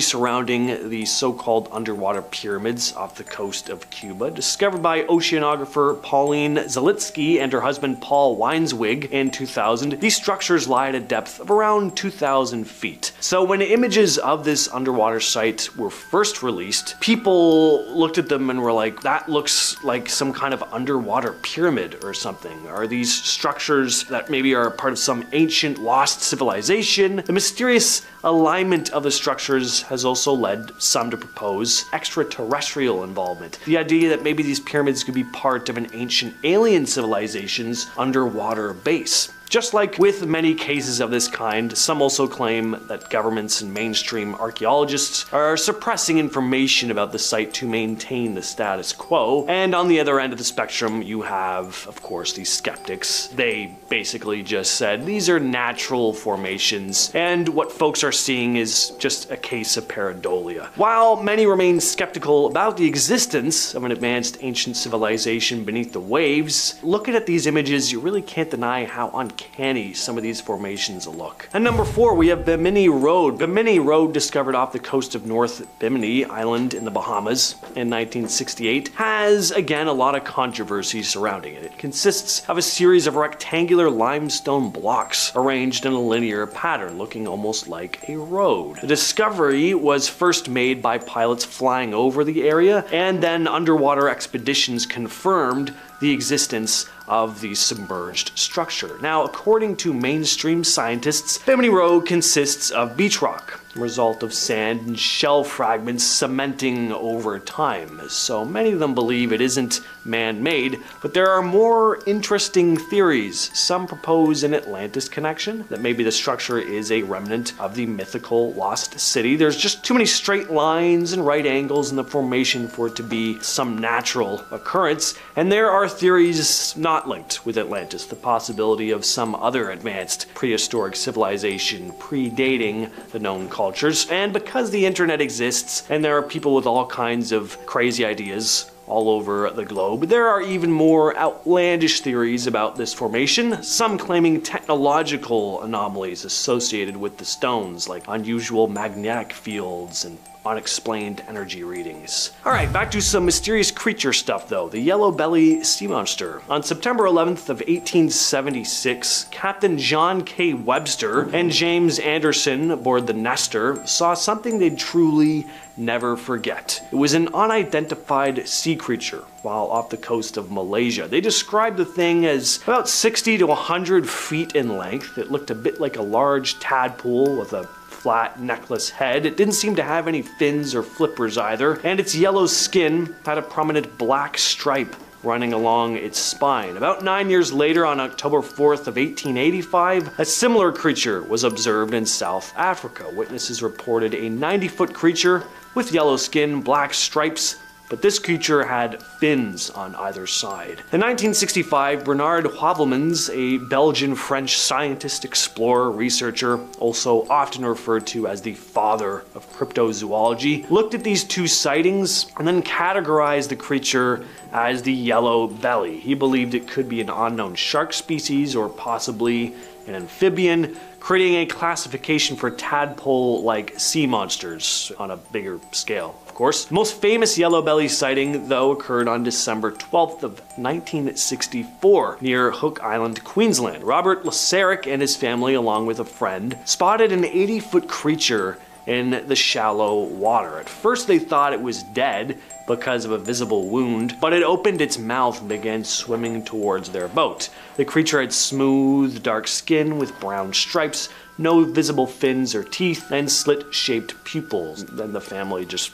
surrounding the so-called underwater pyramids off the coast of Cuba, discovered by oceanographer Pauline Zalitsky and her husband Paul Weinswig in 2000. These structures lie at a depth of around 2,000 feet. So when images of this underwater site were first released, people looked at them and were like, that looks like some kind of underwater pyramid or something. Are these structures that maybe are part of some ancient lost civilization? The mysterious alignment of the structures has also led some to propose extraterrestrial involvement. The idea that maybe these pyramids could be part of an ancient alien civilization's underwater base. Just like with many cases of this kind, some also claim that governments and mainstream archaeologists are suppressing information about the site to maintain the status quo. And on the other end of the spectrum, you have, of course, these skeptics. They basically just said these are natural formations, and what folks are seeing is just a case of pareidolia. While many remain skeptical about the existence of an advanced ancient civilization beneath the waves, looking at these images, you really can't deny how uncanny some of these formations look. And number 4, we have Bimini Road. Bimini Road, discovered off the coast of North Bimini Island in the Bahamas in 1968, has again a lot of controversy surrounding it. It consists of a series of rectangular limestone blocks arranged in a linear pattern, looking almost like a road. The discovery was first made by pilots flying over the area, and then underwater expeditions confirmed the existence of the submerged structure. Now, according to mainstream scientists, Bimini Road consists of beach rock, a result of sand and shell fragments cementing over time. So many of them believe it isn't man-made, but there are more interesting theories. Some propose an Atlantis connection, that maybe the structure is a remnant of the mythical lost city. There's just too many straight lines and right angles in the formation for it to be some natural occurrence, and there are theories not linked with Atlantis, the possibility of some other advanced prehistoric civilization predating the known cultures. And because the internet exists and there are people with all kinds of crazy ideas all over the globe, there are even more outlandish theories about this formation, some claiming technological anomalies associated with the stones, like unusual magnetic fields and unexplained energy readings. Alright, back to some mysterious creature stuff though. The yellow belly sea monster. On September 11th of 1876, Captain John K. Webster and James Anderson aboard the Nestor saw something they'd truly never forget. It was an unidentified sea creature while off the coast of Malaysia. They described the thing as about 60 to 100 feet in length. It looked a bit like a large tadpole with a flat necklace head. It didn't seem to have any fins or flippers either, and its yellow skin had a prominent black stripe running along its spine. About 9 years later, on October 4th of 1885, a similar creature was observed in South Africa. Witnesses reported a 90-foot creature with yellow skin, black stripes, but this creature had fins on either side. In 1965, Bernard Heuvelmans, a Belgian-French scientist, explorer, researcher, also often referred to as the father of cryptozoology, looked at these two sightings and then categorized the creature as the yellow belly. He believed it could be an unknown shark species or possibly an amphibian, creating a classification for tadpole-like sea monsters on a bigger scale. Of course. The most famous yellow belly sighting, though, occurred on December 12th of 1964 near Hook Island, Queensland. Robert Lasarick and his family, along with a friend, spotted an 80-foot creature in the shallow water. At first they thought it was dead because of a visible wound, but it opened its mouth and began swimming towards their boat. The creature had smooth, dark skin with brown stripes, no visible fins or teeth, and slit-shaped pupils. Then the family just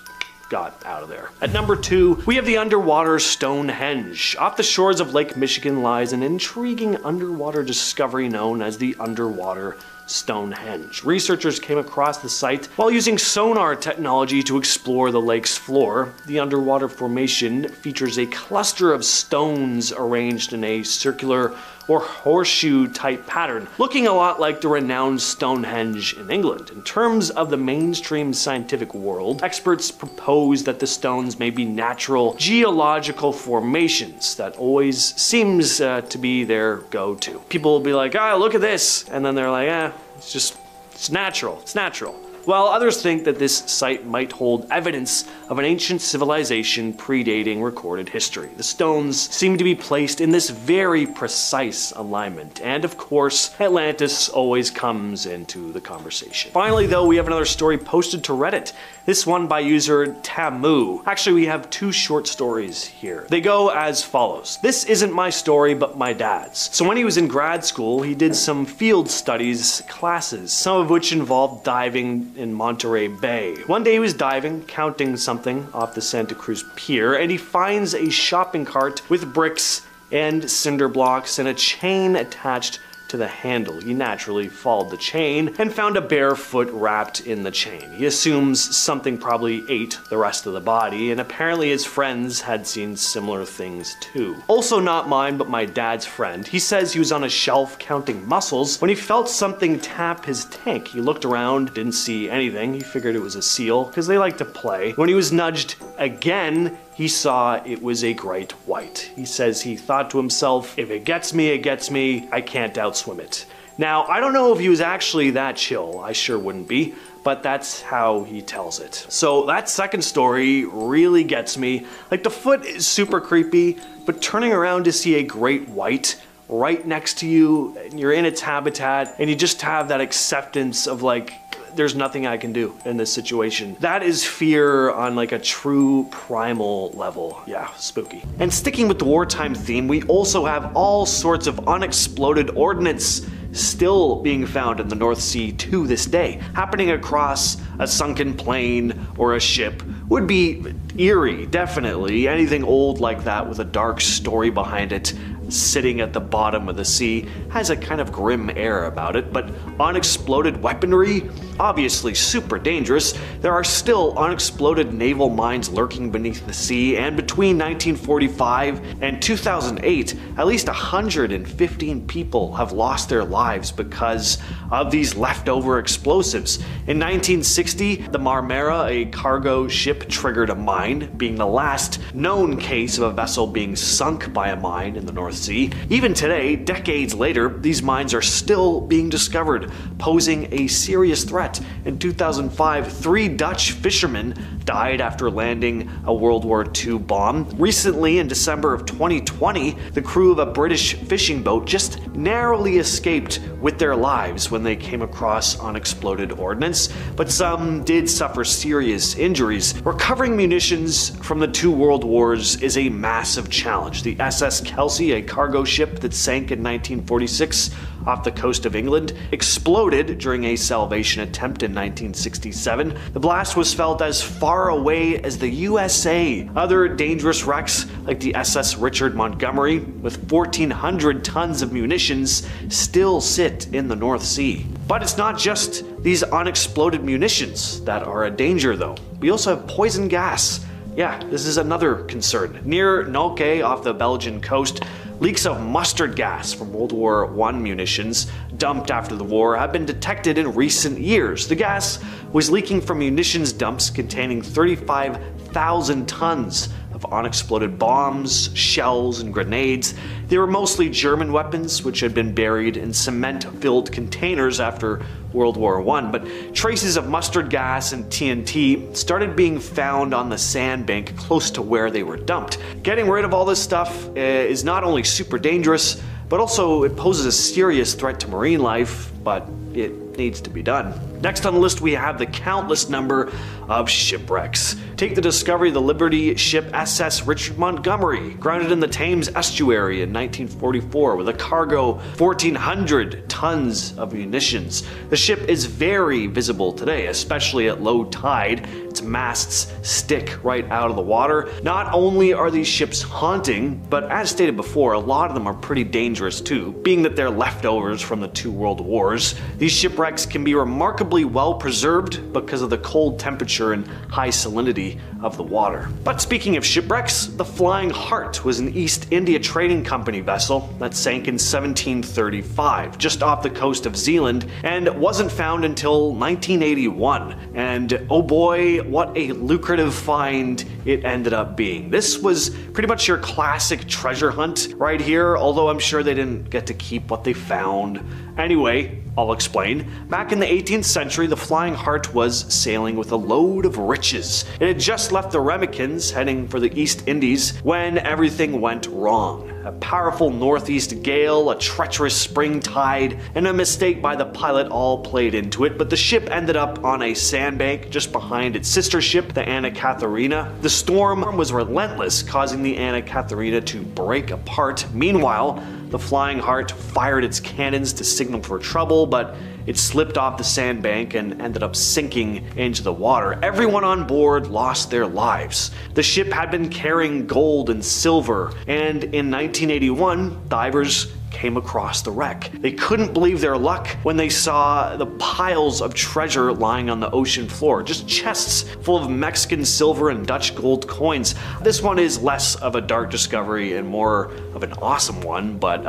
got out of there. At number 2, we have the underwater Stonehenge. Off the shores of Lake Michigan lies an intriguing underwater discovery known as the underwater Stonehenge. Researchers came across the site while using sonar technology to explore the lake's floor. The underwater formation features a cluster of stones arranged in a circular or horseshoe-type pattern, looking a lot like the renowned Stonehenge in England. In terms of the mainstream scientific world, experts propose that the stones may be natural geological formations. That always seems to be their go-to. People will be like, ah, look at this, and then they're like, it's natural, it's natural. While others think that this site might hold evidence of an ancient civilization predating recorded history. The stones seem to be placed in this very precise alignment, and of course, Atlantis always comes into the conversation. Finally though, we have another story posted to Reddit, this one by user Tamu. Actually, we have two short stories here. They go as follows. This isn't my story, but my dad's. So when he was in grad school, he did some field studies classes, some of which involved diving in Monterey Bay. One day he was diving, counting something off the Santa Cruz Pier, and he finds a shopping cart with bricks and cinder blocks and a chain attached to the handle. He naturally followed the chain and found a bare foot wrapped in the chain. He assumes something probably ate the rest of the body, and apparently his friends had seen similar things too. Also not mine, but my dad's friend. He says he was on a shelf counting mussels when he felt something tap his tank. He looked around, didn't see anything. He figured it was a seal, because they like to play. When he was nudged again, he saw it was a great white. He says he thought to himself, if it gets me, it gets me. I can't outswim it. Now, I don't know if he was actually that chill. I sure wouldn't be, but that's how he tells it. So that second story really gets me. Like, the foot is super creepy, but turning around to see a great white right next to you, and you're in its habitat, and you just have that acceptance of like, there's nothing I can do in this situation. That is fear on like a true primal level. Yeah, spooky. And sticking with the wartime theme, we also have all sorts of unexploded ordnance still being found in the North Sea to this day. Happening across a sunken plane or a ship would be eerie, definitely. Anything old like that with a dark story behind it sitting at the bottom of the sea has a kind of grim air about it, but unexploded weaponry? Obviously super dangerous. There are still unexploded naval mines lurking beneath the sea, and between 1945 and 2008, at least 115 people have lost their lives because of these leftover explosives. In 1960, the Marmara, a cargo ship, triggered a mine, being the last known case of a vessel being sunk by a mine in the North Sea. Even today, decades later, these mines are still being discovered, posing a serious threat. In 2005, 3 Dutch fishermen died after landing a World War II bomb. Recently, in December of 2020, the crew of a British fishing boat just narrowly escaped with their lives when they came across unexploded ordnance, but some did suffer serious injuries. Recovering munitions from the 2 world wars is a massive challenge. The SS Kelsey, a cargo ship that sank in 1946 off the coast of England, exploded during a salvation attempt in 1967. The blast was felt as far away as the USA. Other dangerous wrecks, like the SS Richard Montgomery, with 1,400 tons of munitions, still sit in the North Sea. But it's not just these unexploded munitions that are a danger, though. We also have poison gas. Yeah, this is another concern. Near Nolke, off the Belgian coast, leaks of mustard gas from World War I munitions dumped after the war have been detected in recent years. The gas was leaking from munitions dumps containing 35,000 tons of unexploded bombs, shells, and grenades. They were mostly German weapons, which had been buried in cement-filled containers after World War I, but traces of mustard gas and TNT started being found on the sandbank close to where they were dumped. Getting rid of all this stuff is not only super dangerous, but also it poses a serious threat to marine life, but it needs to be done. Next on the list, we have the countless number of shipwrecks. Take the discovery of the Liberty ship SS Richard Montgomery, grounded in the Thames estuary in 1944 with a cargo 1,400 tons of munitions. The ship is very visible today, especially at low tide. Its its masts stick right out of the water. Not only are these ships haunting, but as stated before, a lot of them are pretty dangerous too, being that they're leftovers from the 2 world wars. These shipwrecks can be remarkably well preserved because of the cold temperature and high salinity of the water. But speaking of shipwrecks, the Flying Heart was an East India Trading Company vessel that sank in 1735, just off the coast of Zealand, and wasn't found until 1981. And oh boy, what a lucrative find it ended up being. This was pretty much your classic treasure hunt right here, although I'm sure they didn't get to keep what they found. Anyway, I'll explain. Back in the 18th century, the Flying Heart was sailing with a load of riches. It had just left the Remicades, heading for the East Indies, when everything went wrong. A powerful northeast gale, a treacherous spring tide, and a mistake by the pilot all played into it, but the ship ended up on a sandbank just behind its sister ship, the Anna Katharina. The storm was relentless, causing the Anna Katharina to break apart. Meanwhile, the Flying Heart fired its cannons to signal for trouble, but it slipped off the sandbank and ended up sinking into the water. Everyone on board lost their lives. The ship had been carrying gold and silver, and in 1981, divers came across the wreck. They couldn't believe their luck when they saw the piles of treasure lying on the ocean floor, just chests full of Mexican silver and Dutch gold coins. This one is less of a dark discovery and more of an awesome one, but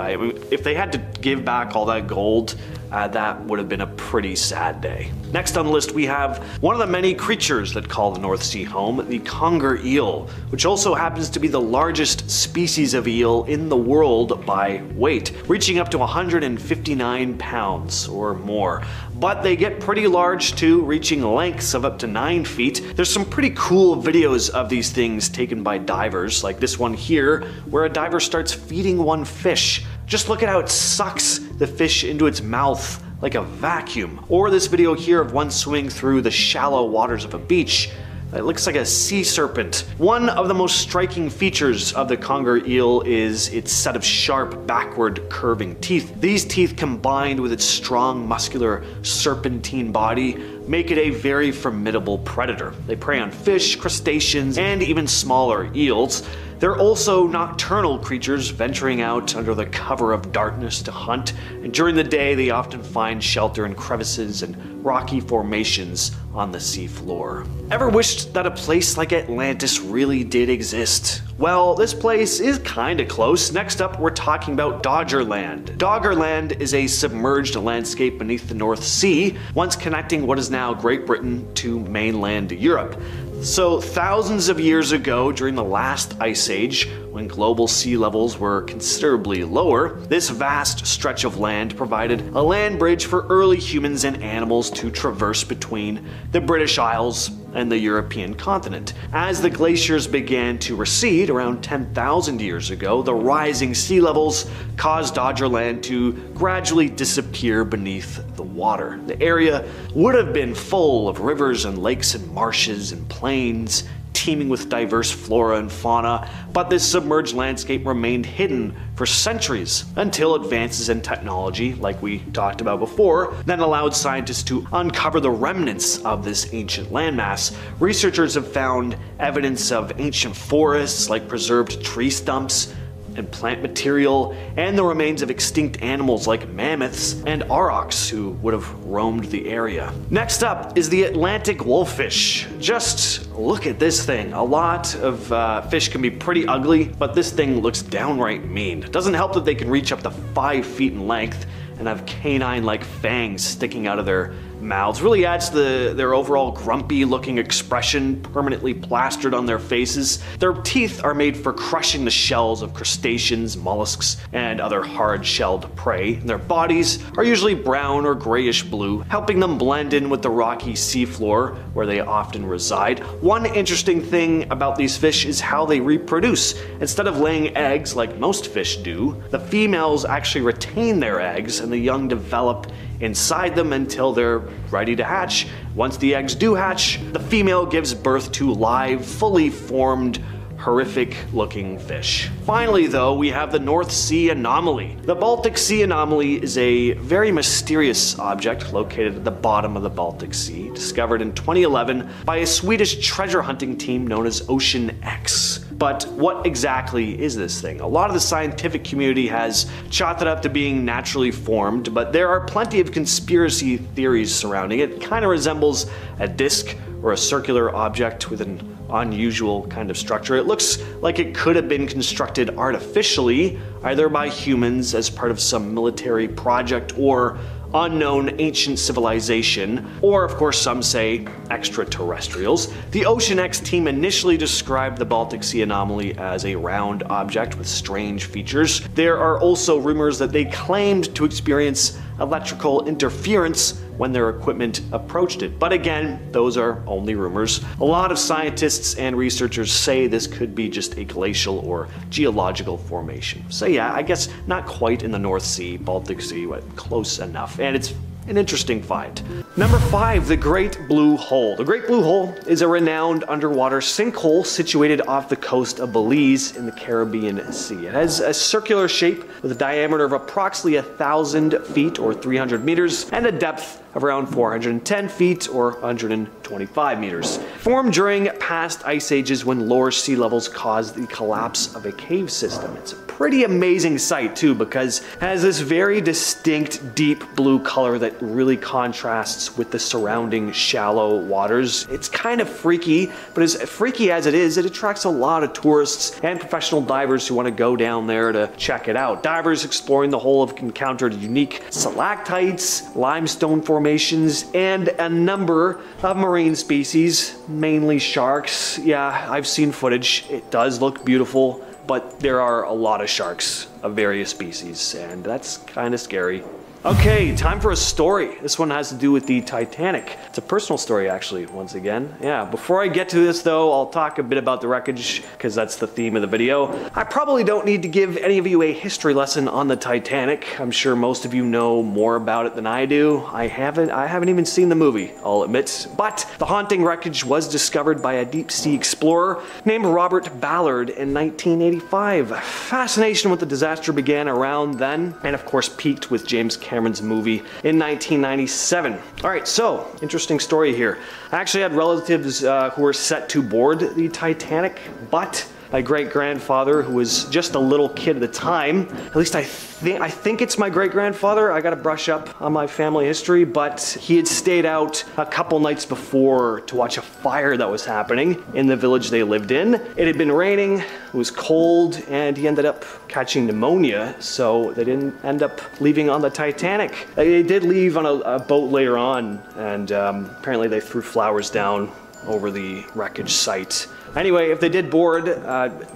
if they had to give back all that gold, that would have been a pretty sad day. Next on the list we have one of the many creatures that call the North Sea home, the conger eel, which also happens to be the largest species of eel in the world by weight, reaching up to 159 pounds or more. But they get pretty large too, reaching lengths of up to 9 feet. There's some pretty cool videos of these things taken by divers, like this one here, where a diver starts feeding one fish. Just look at how it sucks the fish into its mouth like a vacuum. Or this video here of one swimming through the shallow waters of a beach. It looks like a sea serpent. One of the most striking features of the conger eel is its set of sharp, backward curving teeth. These teeth, combined with its strong, muscular, serpentine body, make it a very formidable predator. They prey on fish, crustaceans, and even smaller eels. They're also nocturnal creatures, venturing out under the cover of darkness to hunt, and during the day they often find shelter in crevices and rocky formations on the seafloor. Ever wished that a place like Atlantis really did exist? Well, this place is kinda close. Next up, we're talking about Doggerland. Doggerland is a submerged landscape beneath the North Sea, once connecting what is now Great Britain to mainland Europe. So thousands of years ago, during the last ice age, when global sea levels were considerably lower, this vast stretch of land provided a land bridge for early humans and animals to traverse between the British Isles and the European continent. As the glaciers began to recede around 10,000 years ago, the rising sea levels caused Doggerland to gradually disappear beneath the water. The area would have been full of rivers and lakes and marshes and plains, teeming with diverse flora and fauna, but this submerged landscape remained hidden for centuries until advances in technology, like we talked about before, then allowed scientists to uncover the remnants of this ancient landmass. Researchers have found evidence of ancient forests, like preserved tree stumps and plant material, and the remains of extinct animals like mammoths and aurochs who would have roamed the area. Next up is the Atlantic wolffish. Just look at this thing. A lot of fish can be pretty ugly, but this thing looks downright mean. It doesn't help that they can reach up to 5 feet in length and have canine-like fangs sticking out of their mouths. Really adds to their overall grumpy looking expression, permanently plastered on their faces. Their teeth are made for crushing the shells of crustaceans, mollusks, and other hard-shelled prey. Their bodies are usually brown or grayish blue, helping them blend in with the rocky seafloor where they often reside. One interesting thing about these fish is how they reproduce. Instead of laying eggs like most fish do, the females actually retain their eggs and the young develop inside them until they're ready to hatch. Once the eggs do hatch, the female gives birth to live, fully formed horrific looking fish. Finally though, we have the North Sea anomaly. The Baltic Sea anomaly is a very mysterious object located at the bottom of the Baltic Sea, discovered in 2011 by a Swedish treasure hunting team known as Ocean X. But what exactly is this thing? A lot of the scientific community has chalked it up to being naturally formed, but there are plenty of conspiracy theories surrounding it. It kind of resembles a disc or a circular object with an unusual kind of structure. It looks like it could have been constructed artificially, either by humans as part of some military project or unknown ancient civilization, or of course some say extraterrestrials. The Ocean X team initially described the Baltic Sea anomaly as a round object with strange features. There are also rumors that they claimed to experience electrical interference when their equipment approached it. But again, those are only rumors. A lot of scientists and researchers say this could be just a glacial or geological formation. So yeah, I guess not quite in the North Sea, Baltic Sea, but close enough. And it's an interesting find. Number 5, the Great Blue Hole. The Great Blue Hole is a renowned underwater sinkhole situated off the coast of Belize in the Caribbean Sea. It has a circular shape with a diameter of approximately 1,000 feet or 300 meters and a depth of around 410 feet or 125 meters. Formed during past ice ages when lower sea levels caused the collapse of a cave system. It's a pretty amazing sight too, because it has this very distinct deep blue color that really contrasts with the surrounding shallow waters. It's kind of freaky, but as freaky as it is, it attracts a lot of tourists and professional divers who want to go down there to check it out. Divers exploring the hole have encountered unique stalactites, limestone formations, and a number of marine species, mainly sharks. Yeah, I've seen footage. It does look beautiful, but there are a lot of sharks of various species, and that's kind of scary. Okay, time for a story. This one has to do with the Titanic. It's a personal story actually, once again. Yeah, before I get to this though, I'll talk a bit about the wreckage because that's the theme of the video. I probably don't need to give any of you a history lesson on the Titanic. I'm sure most of you know more about it than I do. I haven't even seen the movie, I'll admit. But the haunting wreckage was discovered by a deep sea explorer named Robert Ballard in 1985. Fascination with the disaster began around then, and of course peaked with James Cameron's movie in 1997. Alright, so, interesting story here. I actually had relatives who were set to board the Titanic, but my great-grandfather, who was just a little kid at the time, at least I think it's my great-grandfather, I gotta brush up on my family history, but he had stayed out a couple nights before to watch a fire that was happening in the village they lived in. It had been raining, it was cold, and he ended up catching pneumonia, so they didn't end up leaving on the Titanic. They did leave on a boat later on, and apparently they threw flowers down over the wreckage site. Anyway, if they did board,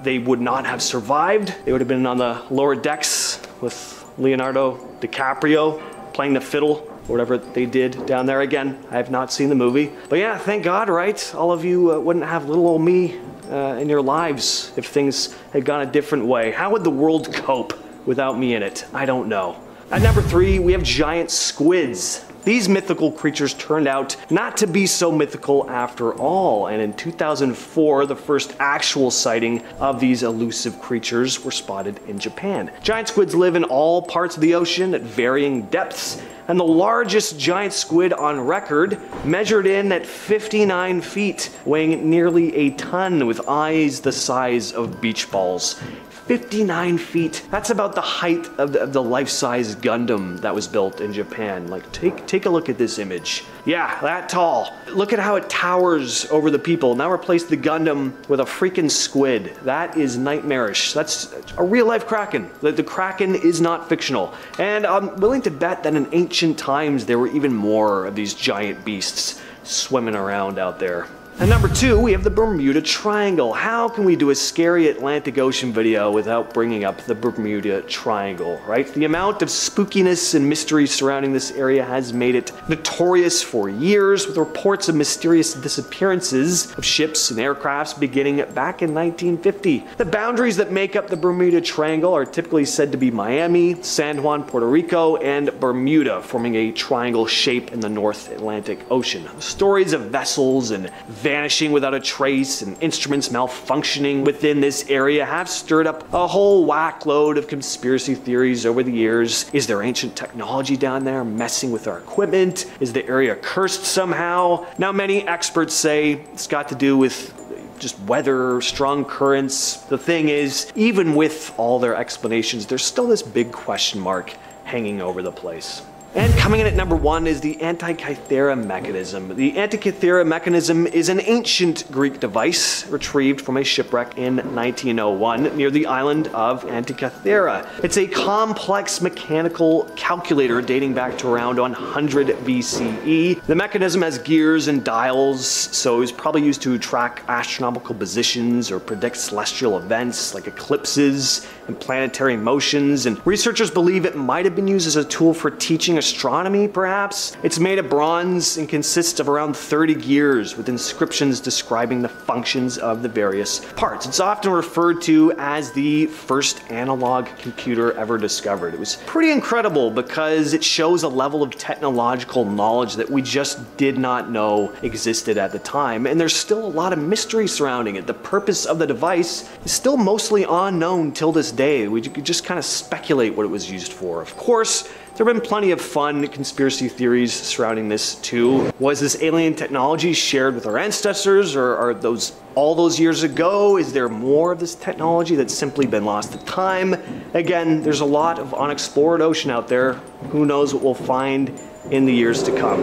they would not have survived. They would have been on the lower decks with Leonardo DiCaprio playing the fiddle, or whatever they did down there. Again, I have not seen the movie. But yeah, thank God, right? All of you wouldn't have little old me in your lives if things had gone a different way. How would the world cope without me in it? I don't know. At number 3, we have giant squids. These mythical creatures turned out not to be so mythical after all, and in 2004, the first actual sighting of these elusive creatures were spotted in Japan. Giant squids live in all parts of the ocean at varying depths, and the largest giant squid on record measured in at 59 feet, weighing nearly a ton with eyes the size of beach balls. 59 feet. That's about the height of the life-size Gundam that was built in Japan. Like, take a look at this image. Yeah, that tall. Look at how it towers over the people. Now replace the Gundam with a freaking squid. That is nightmarish. That's a real-life Kraken. The Kraken is not fictional. And I'm willing to bet that in ancient times there were even more of these giant beasts swimming around out there. And number 2, we have the Bermuda Triangle. How can we do a scary Atlantic Ocean video without bringing up the Bermuda Triangle, right? The amount of spookiness and mystery surrounding this area has made it notorious for years, with reports of mysterious disappearances of ships and aircrafts beginning back in 1950. The boundaries that make up the Bermuda Triangle are typically said to be Miami, San Juan, Puerto Rico, and Bermuda, forming a triangle shape in the North Atlantic Ocean. Stories of vessels and vanishing without a trace and instruments malfunctioning within this area have stirred up a whole whack load of conspiracy theories over the years. Is there ancient technology down there messing with our equipment? Is the area cursed somehow? Now, many experts say it's got to do with just weather, strong currents. The thing is, even with all their explanations, there's still this big question mark hanging over the place. And coming in at number 1 is the Antikythera mechanism. The Antikythera mechanism is an ancient Greek device retrieved from a shipwreck in 1901 near the island of Antikythera. It's a complex mechanical calculator dating back to around 100 BCE. The mechanism has gears and dials, so it's probably used to track astronomical positions or predict celestial events like eclipses and planetary motions, and researchers believe it might have been used as a tool for teaching astronomy, perhaps. It's made of bronze and consists of around 30 gears with inscriptions describing the functions of the various parts. It's often referred to as the first analog computer ever discovered. It was pretty incredible because it shows a level of technological knowledge that we just did not know existed at the time, and there's still a lot of mystery surrounding it. The purpose of the device is still mostly unknown till this day. We could just kind of speculate what it was used for. Of course, there have been plenty of fun conspiracy theories surrounding this too. Was this alien technology shared with our ancestors, or are those all those years ago? Is there more of this technology that's simply been lost to time? Again, there's a lot of unexplored ocean out there. Who knows what we'll find in the years to come.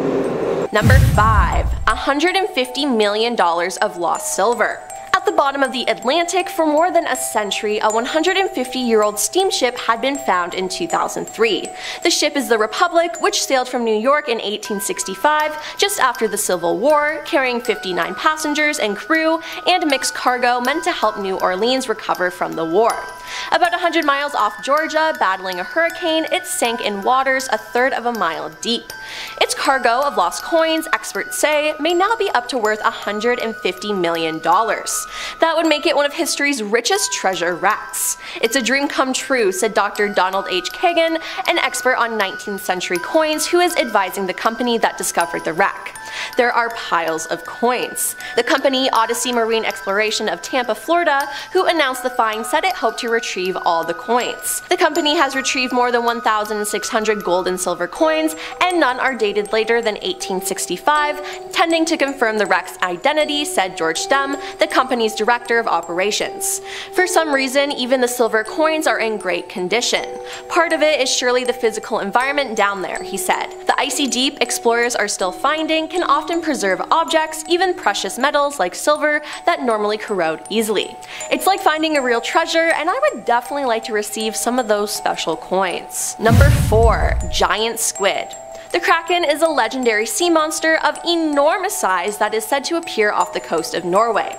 Number 5. $150 million of lost silver. At the bottom of the Atlantic for more than a century, a 150-year-old steamship had been found in 2003. The ship is the Republic, which sailed from New York in 1865, just after the Civil War, carrying 59 passengers and crew and mixed cargo meant to help New Orleans recover from the war. About 100 miles off Georgia, battling a hurricane, it sank in waters a third of a mile deep. Its cargo of lost coins, experts say, may now be up to worth $150 million. That would make it one of history's richest treasure wrecks. It's a dream come true, said Dr. Donald H. Kagan, an expert on 19th century coins who is advising the company that discovered the wreck. There are piles of coins. The company Odyssey Marine Exploration of Tampa, Florida, who announced the find, said it hoped to retrieve all the coins. The company has retrieved more than 1,600 gold and silver coins, and none are dated later than 1865, tending to confirm the wreck's identity, said George Stem, the company's director of operations. For some reason, even the silver coins are in great condition. Part of it is surely the physical environment down there, he said. The icy deep explorers are still finding can often preserve objects, even precious metals like silver, that normally corrode easily. It's like finding a real treasure, and I would definitely like to receive some of those special coins. Number 4. Giant squid. The Kraken is a legendary sea monster of enormous size that is said to appear off the coast of Norway.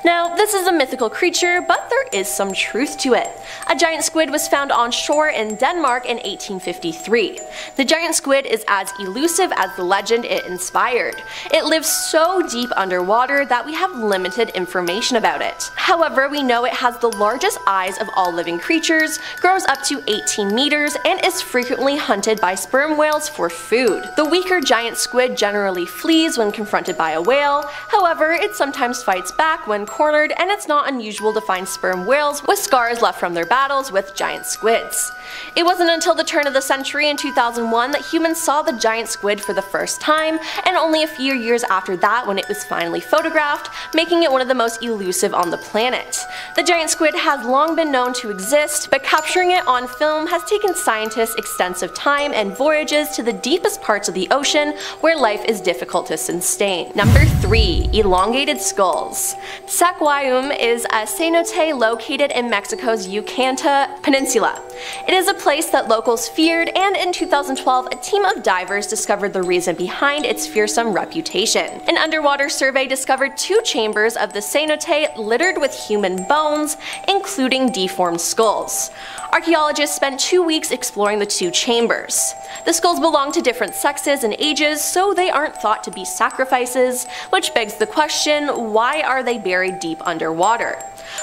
Now, this is a mythical creature, but there is some truth to it. A giant squid was found on shore in Denmark in 1853. The giant squid is as elusive as the legend it inspired. It lives so deep underwater that we have limited information about it. However, we know it has the largest eyes of all living creatures, grows up to 18 meters, and is frequently hunted by sperm whales for food. The weaker giant squid generally flees when confronted by a whale, however it sometimes fights back when cornered, and it's not unusual to find sperm whales with scars left from their battles with giant squids. It wasn't until the turn of the century in 2001 that humans saw the giant squid for the first time, and only a few years after that when it was finally photographed, making it one of the most elusive on the planet. The giant squid has long been known to exist, but capturing it on film has taken scientists extensive time and voyages to the deepest parts of the ocean where life is difficult to sustain. Number 3. Elongated skulls. Saquayum is a cenote located in Mexico's Yucatan Peninsula. It is a place that locals feared, and in 2012 a team of divers discovered the reason behind its fearsome reputation. An underwater survey discovered 2 chambers of the cenote littered with human bones, including deformed skulls. Archaeologists spent 2 weeks exploring the 2 chambers. The skulls belong to different sexes and ages, so they aren't thought to be sacrifices, which begs the question, why are they buried deep underwater?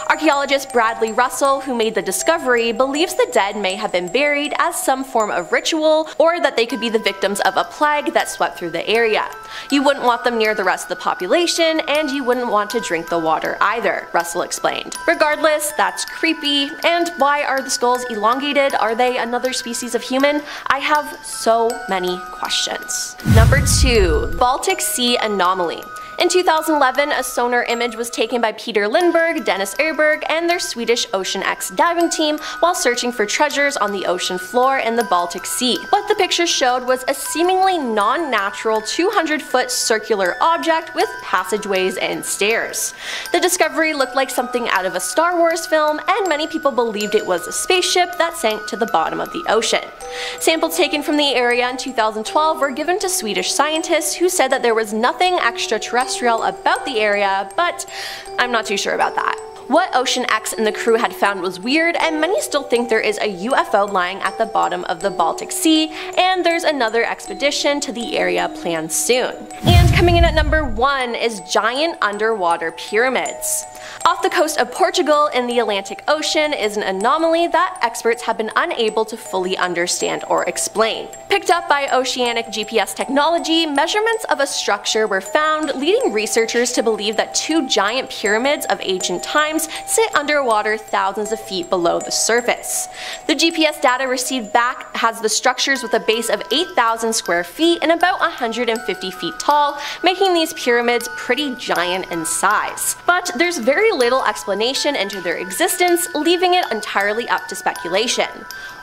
Archaeologist Bradley Russell, who made the discovery, believes the dead may have been buried as some form of ritual, or that they could be the victims of a plague that swept through the area. You wouldn't want them near the rest of the population, and you wouldn't want to drink the water either, Russell explained. Regardless, that's creepy. And why are the skulls elongated? Are they another species of human? I have so many questions. Number 2. Baltic Sea anomaly. In 2011, a sonar image was taken by Peter Lindberg, Dennis Erberg, and their Swedish Ocean X diving team while searching for treasures on the ocean floor in the Baltic Sea. What the picture showed was a seemingly non-natural 200-foot circular object with passageways and stairs. The discovery looked like something out of a Star Wars film, and many people believed it was a spaceship that sank to the bottom of the ocean. Samples taken from the area in 2012 were given to Swedish scientists who said that there was nothing extraterrestrial about the area, but I'm not too sure about that. What Ocean X and the crew had found was weird, and many still think there is a UFO lying at the bottom of the Baltic Sea, and there's another expedition to the area planned soon. And coming in at number 1 is giant underwater pyramids. Off the coast of Portugal in the Atlantic Ocean is an anomaly that experts have been unable to fully understand or explain. Picked up by oceanic GPS technology, measurements of a structure were found, leading researchers to believe that 2 giant pyramids of ancient times sit underwater thousands of feet below the surface. The GPS data received back has the structures with a base of 8,000 square feet and about 150 feet tall, making these pyramids pretty giant in size. But there's very little explanation into their existence, leaving it entirely up to speculation.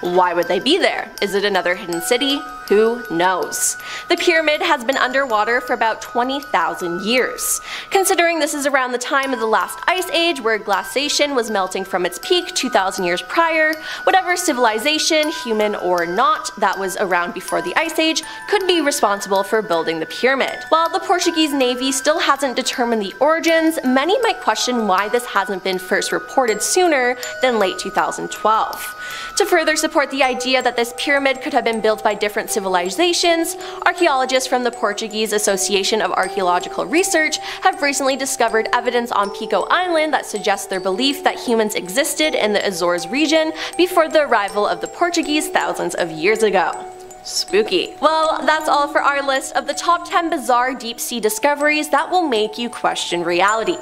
Why would they be there? Is it another hidden city? Who knows? The pyramid has been underwater for about 20,000 years. Considering this is around the time of the last ice age, where glaciation was melting from its peak 2,000 years prior, whatever civilization, human or not, that was around before the ice age could be responsible for building the pyramid. While the Portuguese Navy still hasn't determined the origins, many might question why this hasn't been first reported sooner than late 2012. To further support the idea that this pyramid could have been built by different civilizations, archaeologists from the Portuguese Association of Archaeological Research have recently discovered evidence on Pico Island that suggests their belief that humans existed in the Azores region before the arrival of the Portuguese thousands of years ago. Spooky. Well, that's all for our list of the top 10 bizarre deep sea discoveries that will make you question reality.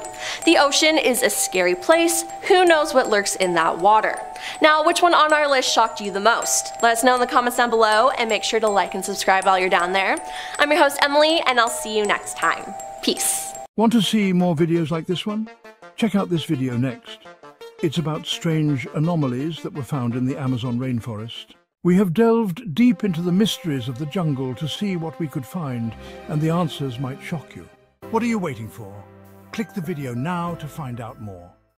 The ocean is a scary place. Who knows what lurks in that water? Now, which one on our list shocked you the most? Let us know in the comments down below, and make sure to like and subscribe while you're down there. I'm your host Emily, and I'll see you next time. Peace. Want to see more videos like this one? Check out this video next. It's about strange anomalies that were found in the Amazon rainforest. We have delved deep into the mysteries of the jungle to see what we could find, and the answers might shock you. What are you waiting for? Click the video now to find out more.